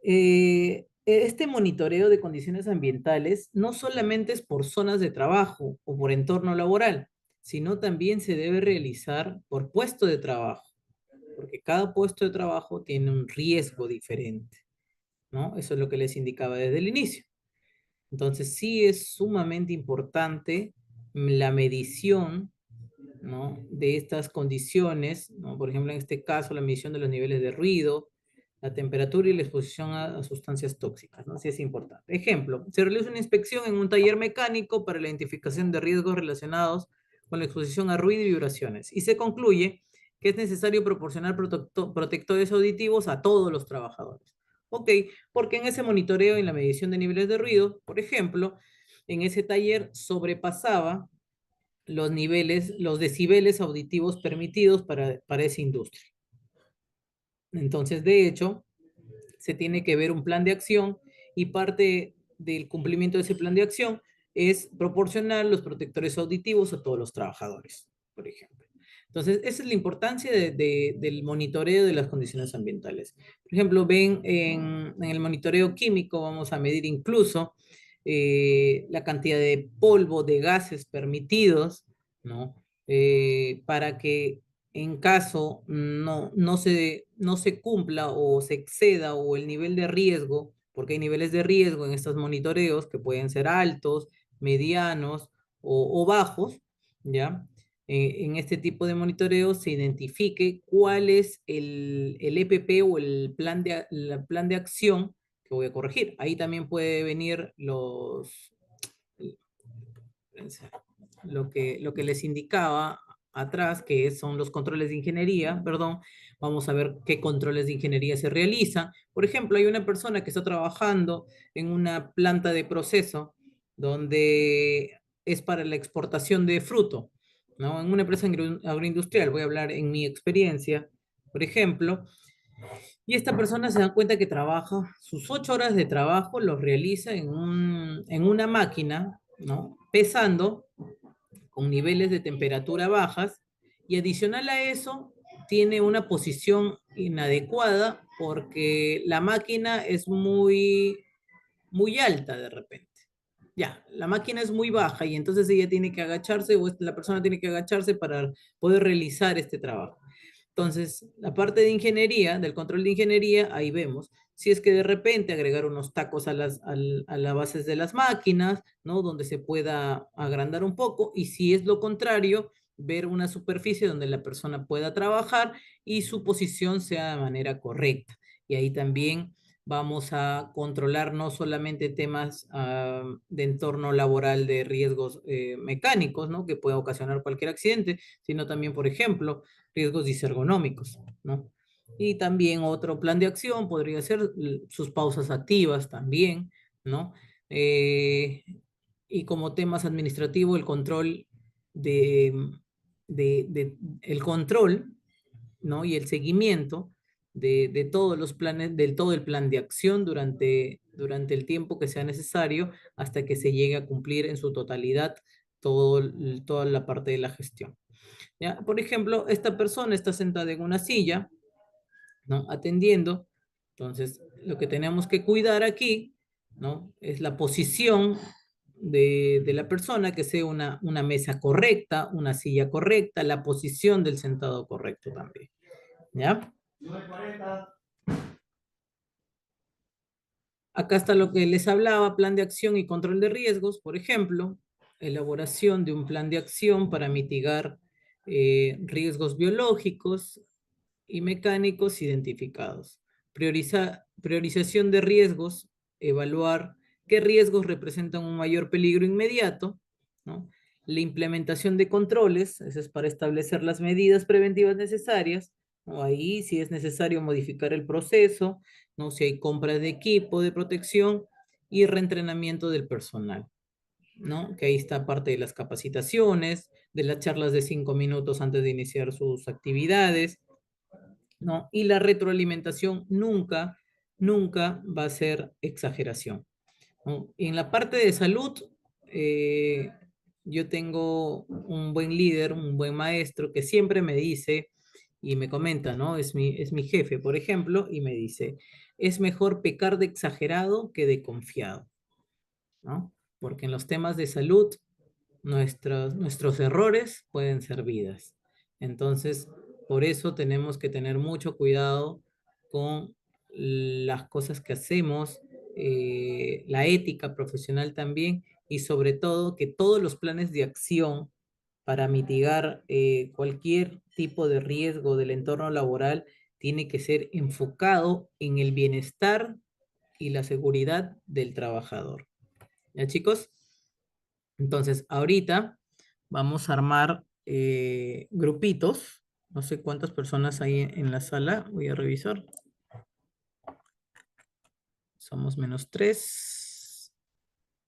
este monitoreo de condiciones ambientales no solamente es por zonas de trabajo o por entorno laboral, sino también se debe realizar por puesto de trabajo, porque cada puesto de trabajo tiene un riesgo diferente, ¿no? Eso es lo que les indicaba desde el inicio. Entonces, sí es sumamente importante la medición, ¿no? De estas condiciones, ¿no? Por ejemplo, en este caso, la medición de los niveles de ruido, la temperatura y la exposición a sustancias tóxicas, ¿no? Sí es importante. Ejemplo, se realiza una inspección en un taller mecánico para la identificación de riesgos relacionados con la exposición a ruido y vibraciones y se concluye que es necesario proporcionar protectores auditivos a todos los trabajadores. Ok, porque en ese monitoreo y en la medición de niveles de ruido, por ejemplo, en ese taller sobrepasaba los niveles, los decibeles auditivos permitidos para esa industria. Entonces, de hecho, se tiene que ver un plan de acción y parte del cumplimiento de ese plan de acción es proporcionar los protectores auditivos a todos los trabajadores, por ejemplo. Entonces, esa es la importancia del monitoreo de las condiciones ambientales. Por ejemplo, ven en el monitoreo químico, vamos a medir incluso la cantidad de polvo, de gases permitidos, ¿no? Para que en caso no se cumpla o se exceda o el nivel de riesgo, porque hay niveles de riesgo en estos monitoreos que pueden ser altos, medianos o bajos, ¿ya? En este tipo de monitoreo se identifique cuál es el EPP o el plan de acción que voy a corregir. Ahí también puede venir lo que les indicaba atrás, que son los controles de ingeniería, perdón, vamos a ver qué controles de ingeniería se realizan. Por ejemplo, hay una persona que está trabajando en una planta de proceso donde es para la exportación de fruto, ¿no? En una empresa agroindustrial, voy a hablar en mi experiencia, por ejemplo, y esta persona se da cuenta que trabaja, sus 8 horas de trabajo los realiza en una máquina, ¿no? Pesando con niveles de temperatura bajas y adicional a eso tiene una posición inadecuada porque la máquina es muy alta de repente. Ya, la máquina es muy baja y entonces ella tiene que agacharse o la persona tiene que agacharse para poder realizar este trabajo. Entonces, la parte de ingeniería, del control de ingeniería, ahí vemos. Si es que de repente agregar unos tacos a las bases de las máquinas, ¿no? Donde se pueda agrandar un poco. Y si es lo contrario, ver una superficie donde la persona pueda trabajar y su posición sea de manera correcta. Y ahí también vamos a controlar no solamente temas de entorno laboral de riesgos mecánicos, ¿no? Que pueda ocasionar cualquier accidente, sino también, por ejemplo, riesgos disergonómicos, ¿no? Y también otro plan de acción podría ser sus pausas activas también, ¿no? Eh, y como temas administrativos, el control de, el control, ¿no? Y el seguimiento de todos los planes, del todo el plan de acción durante el tiempo que sea necesario hasta que se llegue a cumplir en su totalidad toda la parte de la gestión. ¿Ya? Por ejemplo, esta persona está sentada en una silla, ¿no? Atendiendo. Entonces, lo que tenemos que cuidar aquí, ¿no? Es la posición de la persona, que sea una mesa correcta, una silla correcta, la posición del sentado correcto también. ¿Ya? Acá está lo que les hablaba, plan de acción y control de riesgos, por ejemplo, elaboración de un plan de acción para mitigar riesgos biológicos y mecánicos identificados. Priorización de riesgos, evaluar qué riesgos representan un mayor peligro inmediato, ¿no? La implementación de controles, eso es para establecer las medidas preventivas necesarias, ¿no? Ahí si es necesario modificar el proceso, ¿no? Si hay compras de equipo de protección y reentrenamiento del personal, ¿no? Que ahí está parte de las capacitaciones, de las charlas de 5 minutos antes de iniciar sus actividades, ¿no? Y la retroalimentación nunca va a ser exageración, ¿no? En la parte de salud, eh, yo tengo un buen líder, un buen maestro que siempre me dice y me comenta, ¿no? Es mi jefe, por ejemplo, y me dice, es mejor pecar de exagerado que de confiado, ¿no? Porque en los temas de salud, nuestros errores pueden ser vidas. Entonces, por eso tenemos que tener mucho cuidado con las cosas que hacemos, la ética profesional también, y sobre todo que todos los planes de acción para mitigar cualquier tipo de riesgo del entorno laboral tiene que ser enfocado en el bienestar y la seguridad del trabajador. ¿Ya, chicos? Entonces, ahorita vamos a armar grupitos. No sé cuántas personas hay en la sala. Voy a revisar. Somos -3.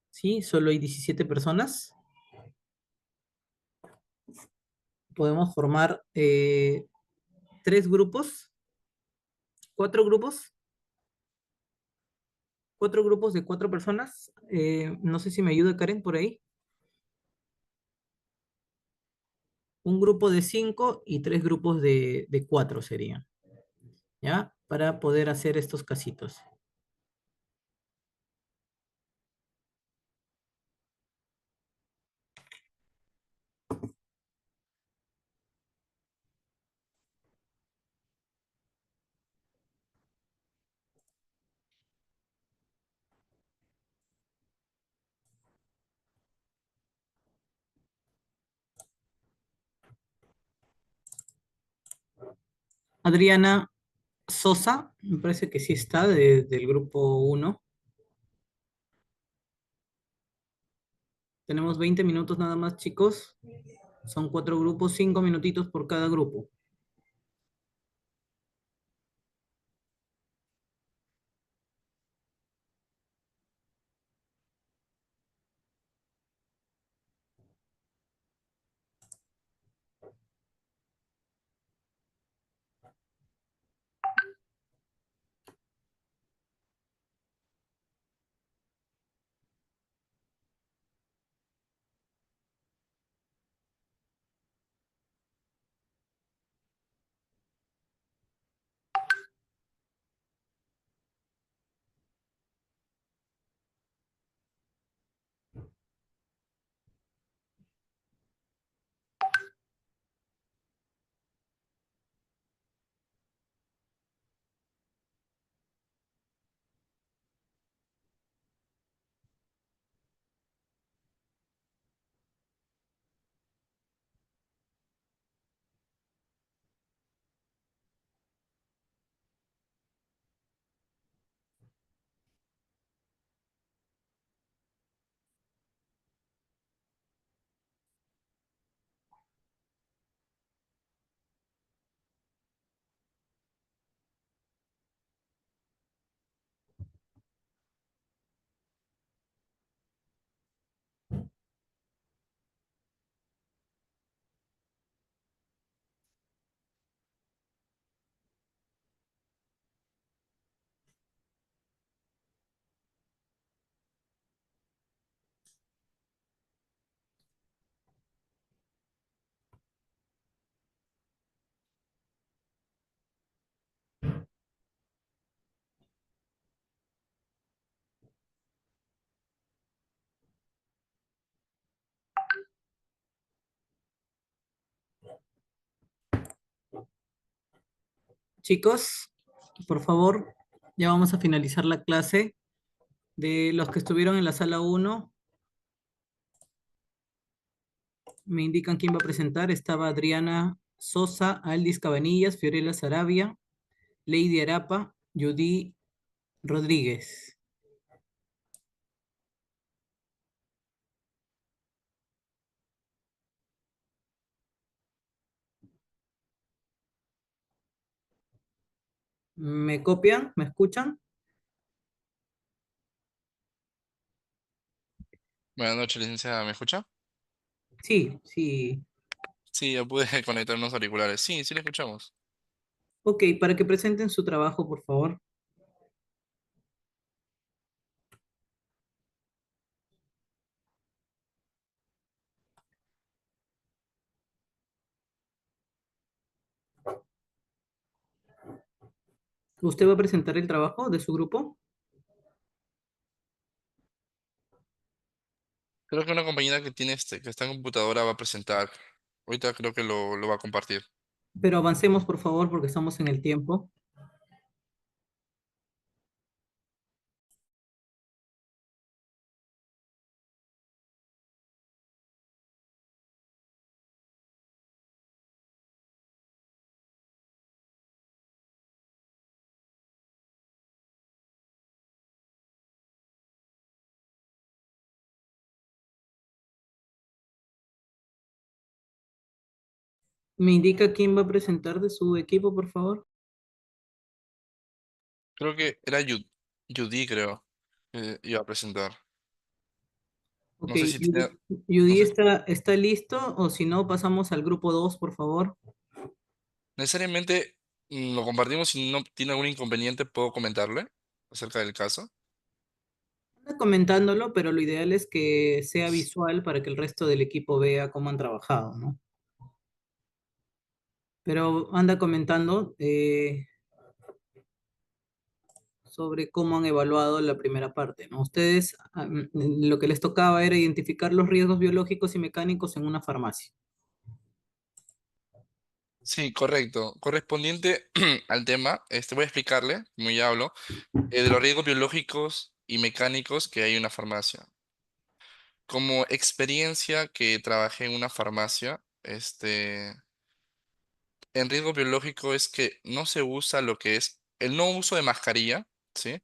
Sí, solo hay 17 personas. Podemos formar 3 grupos, 4 grupos. 4 grupos de 4 personas. No sé si me ayuda Karen por ahí. Un grupo de 5 y 3 grupos de 4 serían, ¿ya? Para poder hacer estos casitos. Adriana Sosa, me parece que sí está del grupo uno. Tenemos 20 minutos nada más, chicos. Son 4 grupos, 5 minutitos por cada grupo. Chicos, por favor, ya vamos a finalizar la clase. De los que estuvieron en la sala uno, me indican quién va a presentar. Estaba Adriana Sosa, Aldis Cabanillas, Fiorella Sarabia, Lady Arapa, Judy Rodríguez. ¿Me copian? ¿Me escuchan? Buenas noches, licenciada. ¿Me escucha? Sí, sí. Sí, ya pude conectar unos auriculares. Sí, sí le escuchamos. Ok, para que presenten su trabajo, por favor. ¿Usted va a presentar el trabajo de su grupo? Creo que una compañera que tiene que está en computadora va a presentar. Ahorita creo que lo va a compartir. Pero avancemos, por favor, porque estamos en el tiempo. ¿Me indica quién va a presentar de su equipo, por favor? Creo que era Judy, creo, que iba a presentar. Ok, No sé si tiene, no Judy sé, está listo, o si no, pasamos al grupo 2, por favor. necesariamente lo compartimos. Si no tiene algún inconveniente, puedo comentarle acerca del caso. Anda comentándolo, pero lo ideal es que sea visual para que el resto del equipo vea cómo han trabajado, ¿no? Pero anda comentando sobre cómo han evaluado la primera parte, ¿no? Ustedes, lo que les tocaba era identificar los riesgos biológicos y mecánicos en una farmacia. Sí, correcto. Correspondiente al tema, voy a explicarle, como ya hablo, de los riesgos biológicos y mecánicos que hay en una farmacia. Como experiencia que trabajé en una farmacia, en riesgo biológico es que no se usa lo que es el no uso de mascarilla, ¿sí?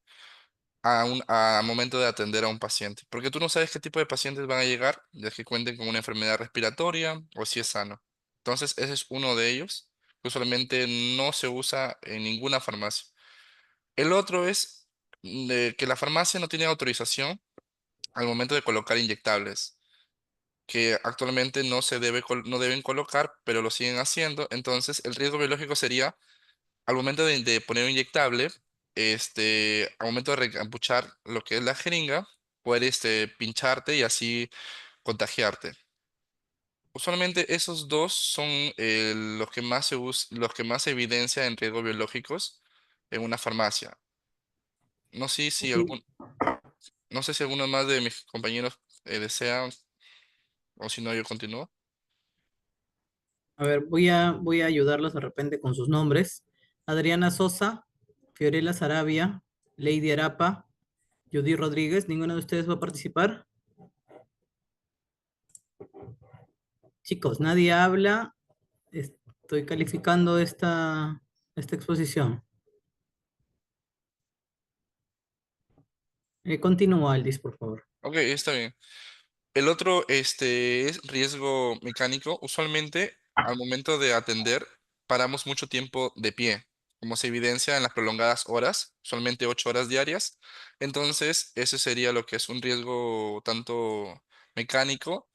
A momento de atender a un paciente, porque tú no sabes qué tipo de pacientes van a llegar, ya que cuenten con una enfermedad respiratoria o si es sano. Entonces, ese es uno de ellos, que usualmente no se usa en ninguna farmacia. El otro es que la farmacia no tiene autorización al momento de colocar inyectables, que actualmente no se debe, no deben colocar, pero lo siguen haciendo. Entonces, el riesgo biológico sería al momento de poner un inyectable, al momento de recampuchar lo que es la jeringa, poder pincharte y así contagiarte. Usualmente esos dos son los que más los que más se evidencia en riesgos biológicos en una farmacia. No sé si Ok. algún, no sé si alguno más de mis compañeros desea o si no yo continúo. A ver, voy a ayudarlos de repente con sus nombres. Adriana Sosa, Fiorella Sarabia, Lady Arapa, Judy Rodríguez. ¿Ninguno de ustedes va a participar? Chicos, nadie habla. Estoy calificando esta exposición. Continúa, Aldis, por favor. Ok, está bien. El otro, es riesgo mecánico. Usualmente, al momento de atender, paramos mucho tiempo de pie, como se evidencia en las prolongadas horas, usualmente 8 horas diarias. Entonces, ese sería lo que es un riesgo tanto mecánico.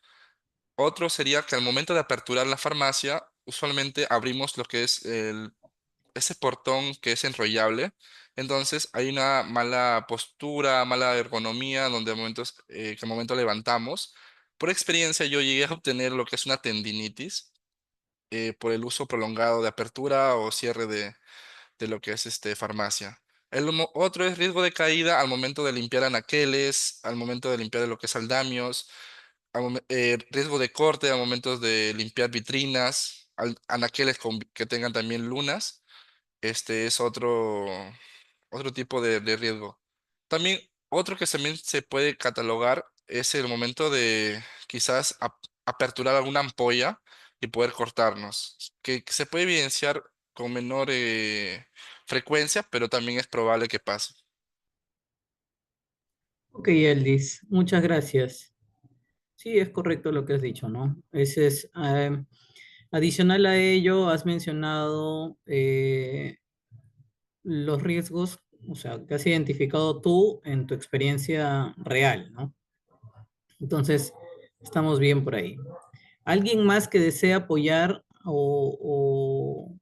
Otro sería que al momento de aperturar la farmacia, usualmente abrimos lo que es ese portón que es enrollable. Entonces hay una mala postura, mala ergonomía, donde a momentos, que al momento levantamos. Por experiencia yo llegué a obtener lo que es una tendinitis por el uso prolongado de apertura o cierre de lo que es farmacia. Otro es riesgo de caída al momento de limpiar anaqueles, al momento de limpiar lo que es andamios, riesgo de corte al momento de limpiar vitrinas, anaqueles que tengan también lunas. Este es otro tipo de riesgo. También otro que también se puede catalogar es el momento de quizás aperturar alguna ampolla y poder cortarnos, que se puede evidenciar con menor frecuencia, pero también es probable que pase. Ok, Aldis, muchas gracias. Sí, es correcto lo que has dicho, ¿no? Ese es, adicional a ello, has mencionado los riesgos, o sea, que has identificado tú en tu experiencia real, ¿no? Entonces, estamos bien por ahí. ¿Alguien más que desea apoyar o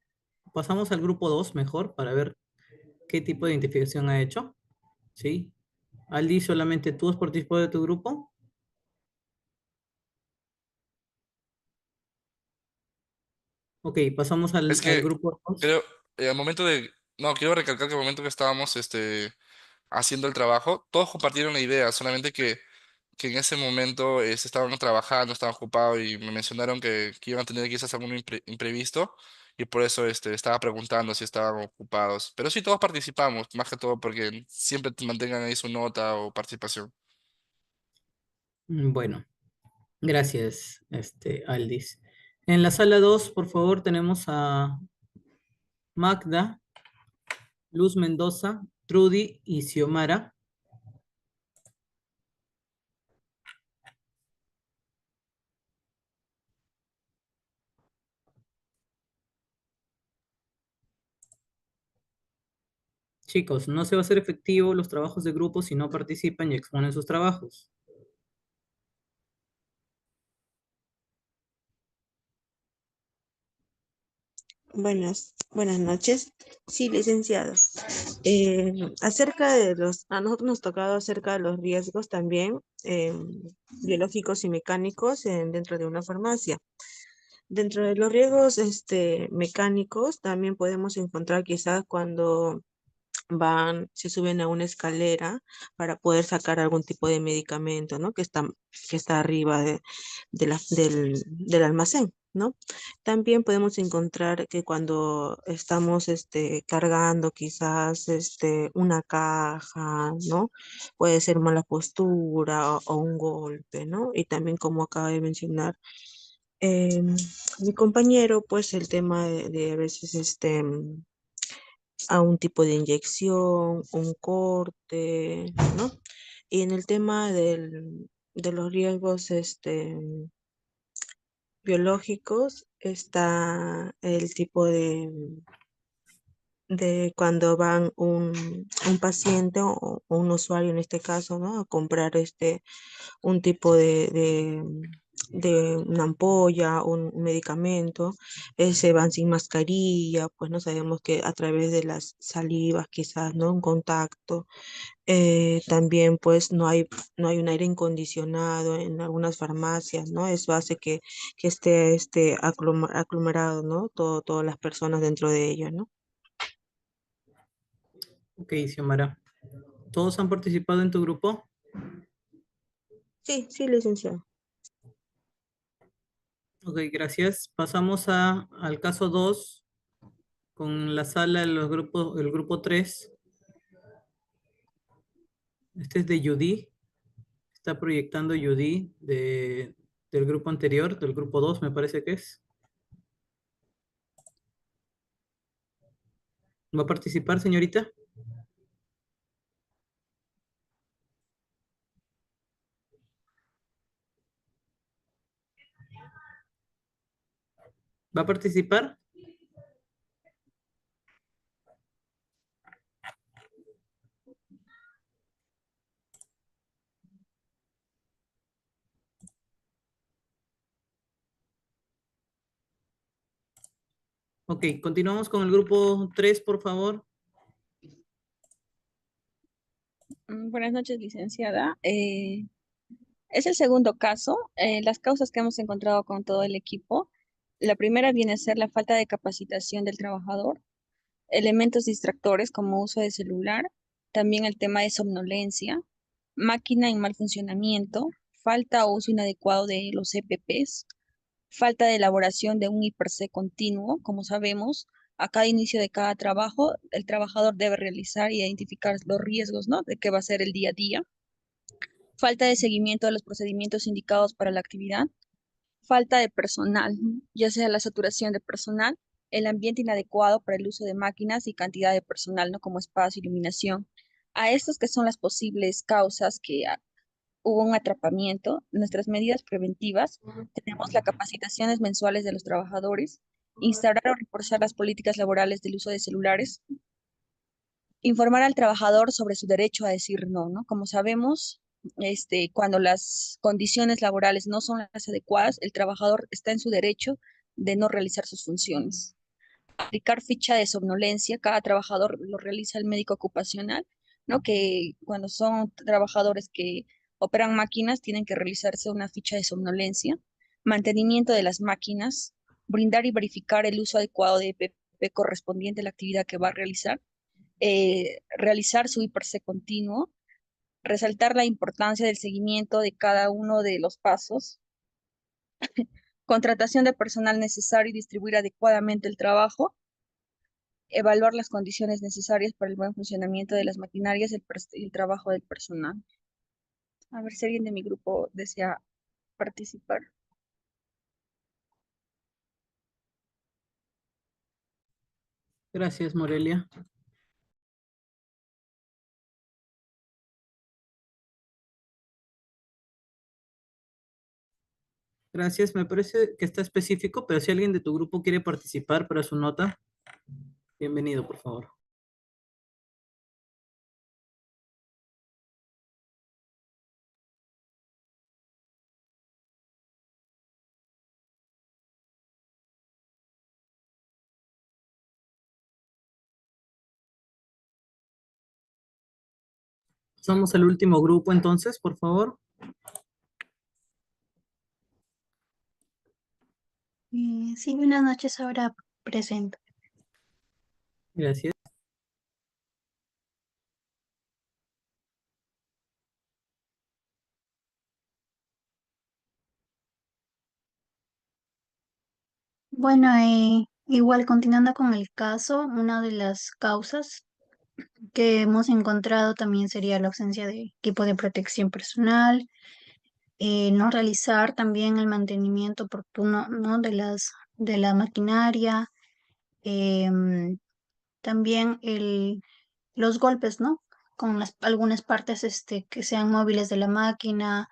pasamos al grupo 2 mejor para ver qué tipo de identificación ha hecho? ¿Sí? Aldi, ¿solamente tú has participado de tu grupo? Ok, pasamos Es al que grupo 2. creo, al momento de, no, quiero recalcar que al momento que estábamos haciendo el trabajo, todos compartieron la idea, solamente que en ese momento estaban trabajando, estaban ocupados y me mencionaron que iban a tener quizás algún imprevisto y por eso estaba preguntando si estaban ocupados. Pero sí, todos participamos, más que todo porque siempre te mantengan ahí su nota o participación. Bueno, gracias, Aldis. En la sala 2, por favor, tenemos a Magda, Luz Mendoza, Trudy y Xiomara. Chicos, no se va a hacer efectivo los trabajos de grupo si no participan y exponen sus trabajos. Buenas noches. Sí, licenciado. Acerca de a nosotros nos tocado acerca de los riesgos también biológicos y mecánicos dentro de una farmacia. Dentro de los riesgos mecánicos también podemos encontrar quizás cuando se suben a una escalera para poder sacar algún tipo de medicamento, ¿no? Que está arriba del almacén, ¿no? También podemos encontrar que cuando estamos cargando quizás una caja, ¿no? Puede ser mala postura o un golpe, ¿no? Y también como acaba de mencionar, Mi compañero, pues el tema de a veces a un tipo de inyección, un corte, ¿no? Y en el tema de los riesgos biológicos está el tipo de cuando van un paciente o un usuario en este caso, ¿no? A comprar un tipo de una ampolla, un medicamento, se van sin mascarilla, pues no sabemos que a través de las salivas quizás, ¿no? Un contacto. También pues no hay un aire acondicionado en algunas farmacias, ¿no? Eso hace que esté aglomerado, ¿no? Todas las personas dentro de ellos, ¿no? Ok, Xiomara. ¿Todos han participado en tu grupo? Sí, sí, licenciado. Ok, gracias. Pasamos al caso 2 con la sala de los grupos, el grupo 3. Este es de Judy. Está proyectando Judy del grupo anterior, del grupo 2, me parece que es. ¿Va a participar, señorita? ¿Va a participar? Ok, continuamos con el grupo 3, por favor. Buenas noches, licenciada. Es el segundo caso. Las causas que hemos encontrado con todo el equipo. La primera viene a ser la falta de capacitación del trabajador, elementos distractores como uso de celular, también el tema de somnolencia, máquina en mal funcionamiento, falta o uso inadecuado de los EPPs, falta de elaboración de un IPRC continuo. Como sabemos, a cada inicio de cada trabajo, el trabajador debe realizar y identificar los riesgos, ¿no? De qué va a ser el día a día. Falta de seguimiento de los procedimientos indicados para la actividad, falta de personal, ya sea la saturación de personal, el ambiente inadecuado para el uso de máquinas y cantidad de personal, ¿no? Como espacio, iluminación. A estos que son las posibles causas que hubo un atrapamiento, nuestras medidas preventivas, tenemos las capacitaciones mensuales de los trabajadores, instaurar o reforzar las políticas laborales del uso de celulares, informar al trabajador sobre su derecho a decir no, ¿no? Como sabemos, cuando las condiciones laborales no son las adecuadas, el trabajador está en su derecho de no realizar sus funciones. Aplicar ficha de somnolencia, cada trabajador lo realiza el médico ocupacional, ¿no? Que cuando son trabajadores que operan máquinas, tienen que realizarse una ficha de somnolencia. Mantenimiento de las máquinas, brindar y verificar el uso adecuado de EPP correspondiente a la actividad que va a realizar, realizar su IPRC continuo, resaltar la importancia del seguimiento de cada uno de los pasos, contratación de personal necesario y distribuir adecuadamente el trabajo, evaluar las condiciones necesarias para el buen funcionamiento de las maquinarias y el trabajo del personal. A ver si alguien de mi grupo desea participar. Gracias, Morelia. Gracias, me parece que está específico, pero si alguien de tu grupo quiere participar para su nota, bienvenido, por favor. Somos el último grupo entonces, por favor. Sí, buenas noches, ahora presento. Gracias. Bueno, igual continuando con el caso, una de las causas que hemos encontrado también sería la ausencia de equipo de protección personal, no realizar también el mantenimiento oportuno, ¿no? de la maquinaria, em, también los golpes, ¿no? Con algunas partes que sean móviles de la máquina,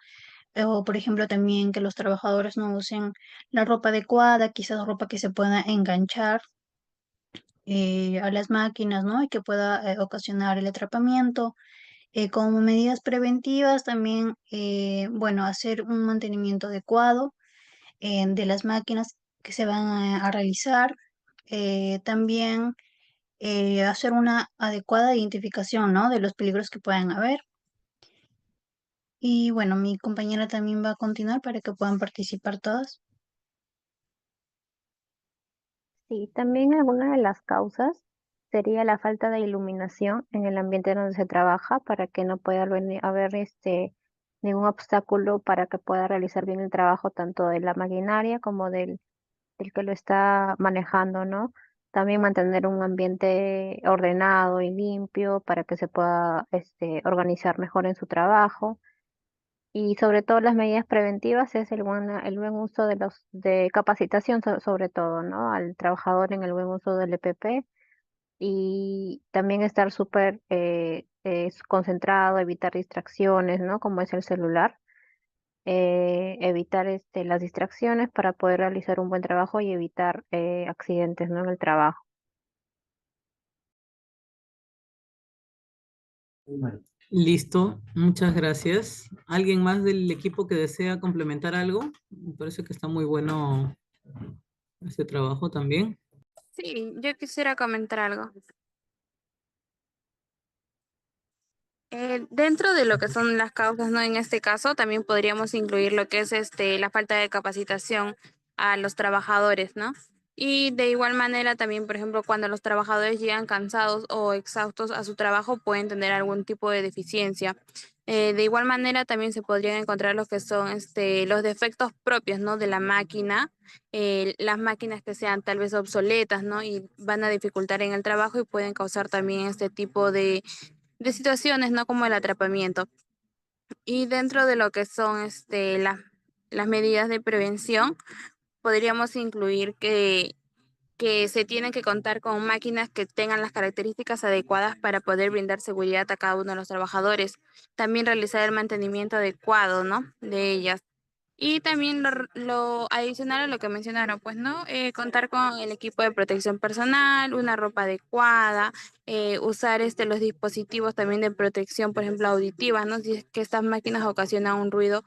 o por ejemplo también que los trabajadores no usen la ropa adecuada, quizás ropa que se pueda enganchar a las máquinas, ¿no? Y que pueda ocasionar el atrapamiento. Como medidas preventivas, también, bueno, hacer un mantenimiento adecuado de las máquinas que se van a realizar. También hacer una adecuada identificación, ¿no? De los peligros que puedan haber. Y bueno, mi compañera también va a continuar para que puedan participar todas. Sí, también alguna de las causas sería la falta de iluminación en el ambiente donde se trabaja para que no pueda haber ningún obstáculo para que pueda realizar bien el trabajo tanto de la maquinaria como del que lo está manejando, ¿no? También mantener un ambiente ordenado y limpio para que se pueda organizar mejor en su trabajo. Y sobre todo las medidas preventivas es el buen uso de capacitación sobre todo, ¿no? Al trabajador en el buen uso del EPP y también estar súper concentrado, evitar distracciones, ¿no? Como es el celular, evitar las distracciones para poder realizar un buen trabajo y evitar accidentes, ¿no? En el trabajo. Listo, muchas gracias. ¿Alguien más del equipo que desea complementar algo? Me parece que está muy bueno ese trabajo también. Sí, yo quisiera comentar algo. Dentro de lo que son las causas, ¿no? En este caso, también podríamos incluir lo que es la falta de capacitación a los trabajadores, ¿no? Y de igual manera también, por ejemplo, cuando los trabajadores llegan cansados o exhaustos a su trabajo, pueden tener algún tipo de deficiencia. De igual manera, también se podrían encontrar lo que son los defectos propios, ¿no? De la máquina, las máquinas que sean tal vez obsoletas, ¿no? Y van a dificultar en el trabajo y pueden causar también este tipo de situaciones, ¿no? Como el atrapamiento. Y dentro de lo que son las medidas de prevención, podríamos incluir que se tienen que contar con máquinas que tengan las características adecuadas para poder brindar seguridad a cada uno de los trabajadores. También realizar el mantenimiento adecuado, ¿no? De ellas. Y también lo adicional a lo que mencionaron, pues, ¿no? Contar con el equipo de protección personal, una ropa adecuada, usar los dispositivos también de protección, por ejemplo, auditiva, ¿no? Si es que estas máquinas ocasionan un ruido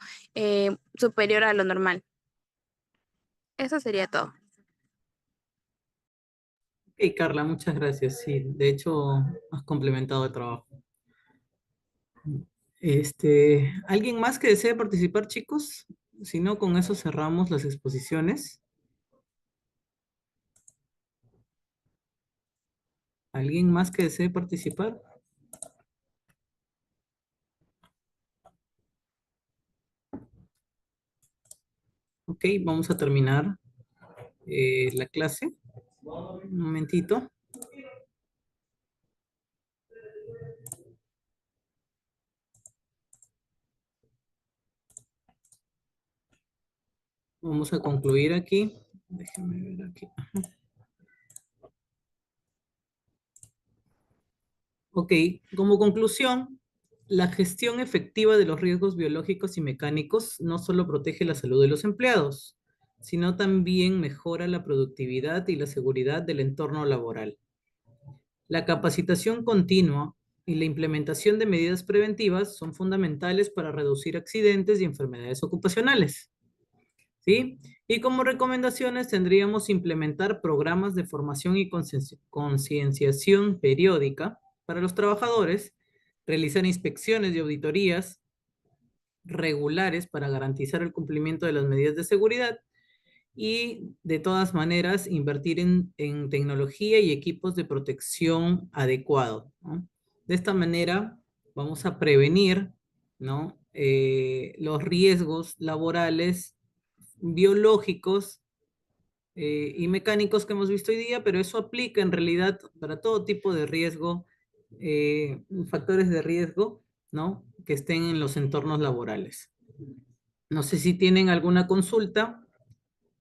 superior a lo normal. Eso sería todo. Ok, Carla, muchas gracias. Sí, de hecho, has complementado el trabajo. ¿Alguien más que desee participar, chicos? Si no, con eso cerramos las exposiciones. ¿Alguien más que desee participar? Ok, vamos a terminar la clase. Un momentito. Vamos a concluir aquí. Déjenme ver aquí. Ok, como conclusión, la gestión efectiva de los riesgos biológicos y mecánicos no solo protege la salud de los empleados, sino también mejora la productividad y la seguridad del entorno laboral. La capacitación continua y la implementación de medidas preventivas son fundamentales para reducir accidentes y enfermedades ocupacionales. ¿Sí? Y como recomendaciones tendríamos implementar programas de formación y concienciación periódica para los trabajadores, realizar inspecciones y auditorías regulares para garantizar el cumplimiento de las medidas de seguridad y de todas maneras invertir en tecnología y equipos de protección adecuados, ¿no? De esta manera vamos a prevenir, ¿no? Los riesgos laborales, biológicos y mecánicos que hemos visto hoy día, pero eso aplica en realidad para todo tipo de riesgo, factores de riesgo, ¿no? Que estén en los entornos laborales. No sé si tienen alguna consulta.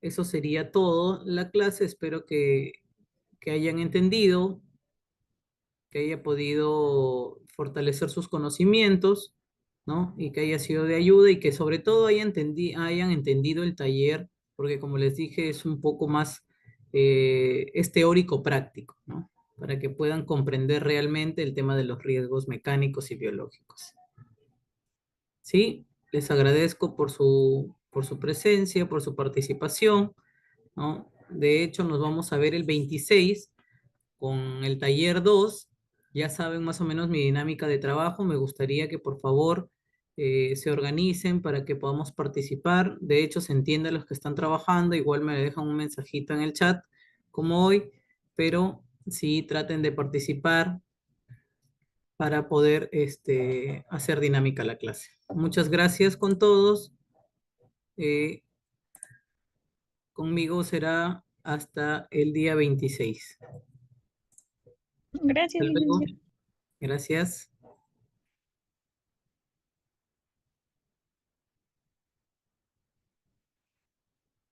Eso sería todo la clase. Espero que hayan entendido, que haya podido fortalecer sus conocimientos, ¿no? Y que haya sido de ayuda y que sobre todo hayan entendido el taller, porque como les dije, es un poco más, es teórico práctico, ¿no? Para que puedan comprender realmente el tema de los riesgos mecánicos y biológicos. ¿Sí? Les agradezco por su presencia, por su participación, ¿no? De hecho, nos vamos a ver el 26 con el taller 2. Ya saben más o menos mi dinámica de trabajo. Me gustaría que por favor se organicen para que podamos participar. De hecho, se entiende a los que están trabajando. Igual me dejan un mensajito en el chat, como hoy, pero sí traten de participar para poder hacer dinámica la clase. Muchas gracias con todos. Eh, Conmigo será hasta el día 26. Gracias, Hasta luego. licenciada. Gracias.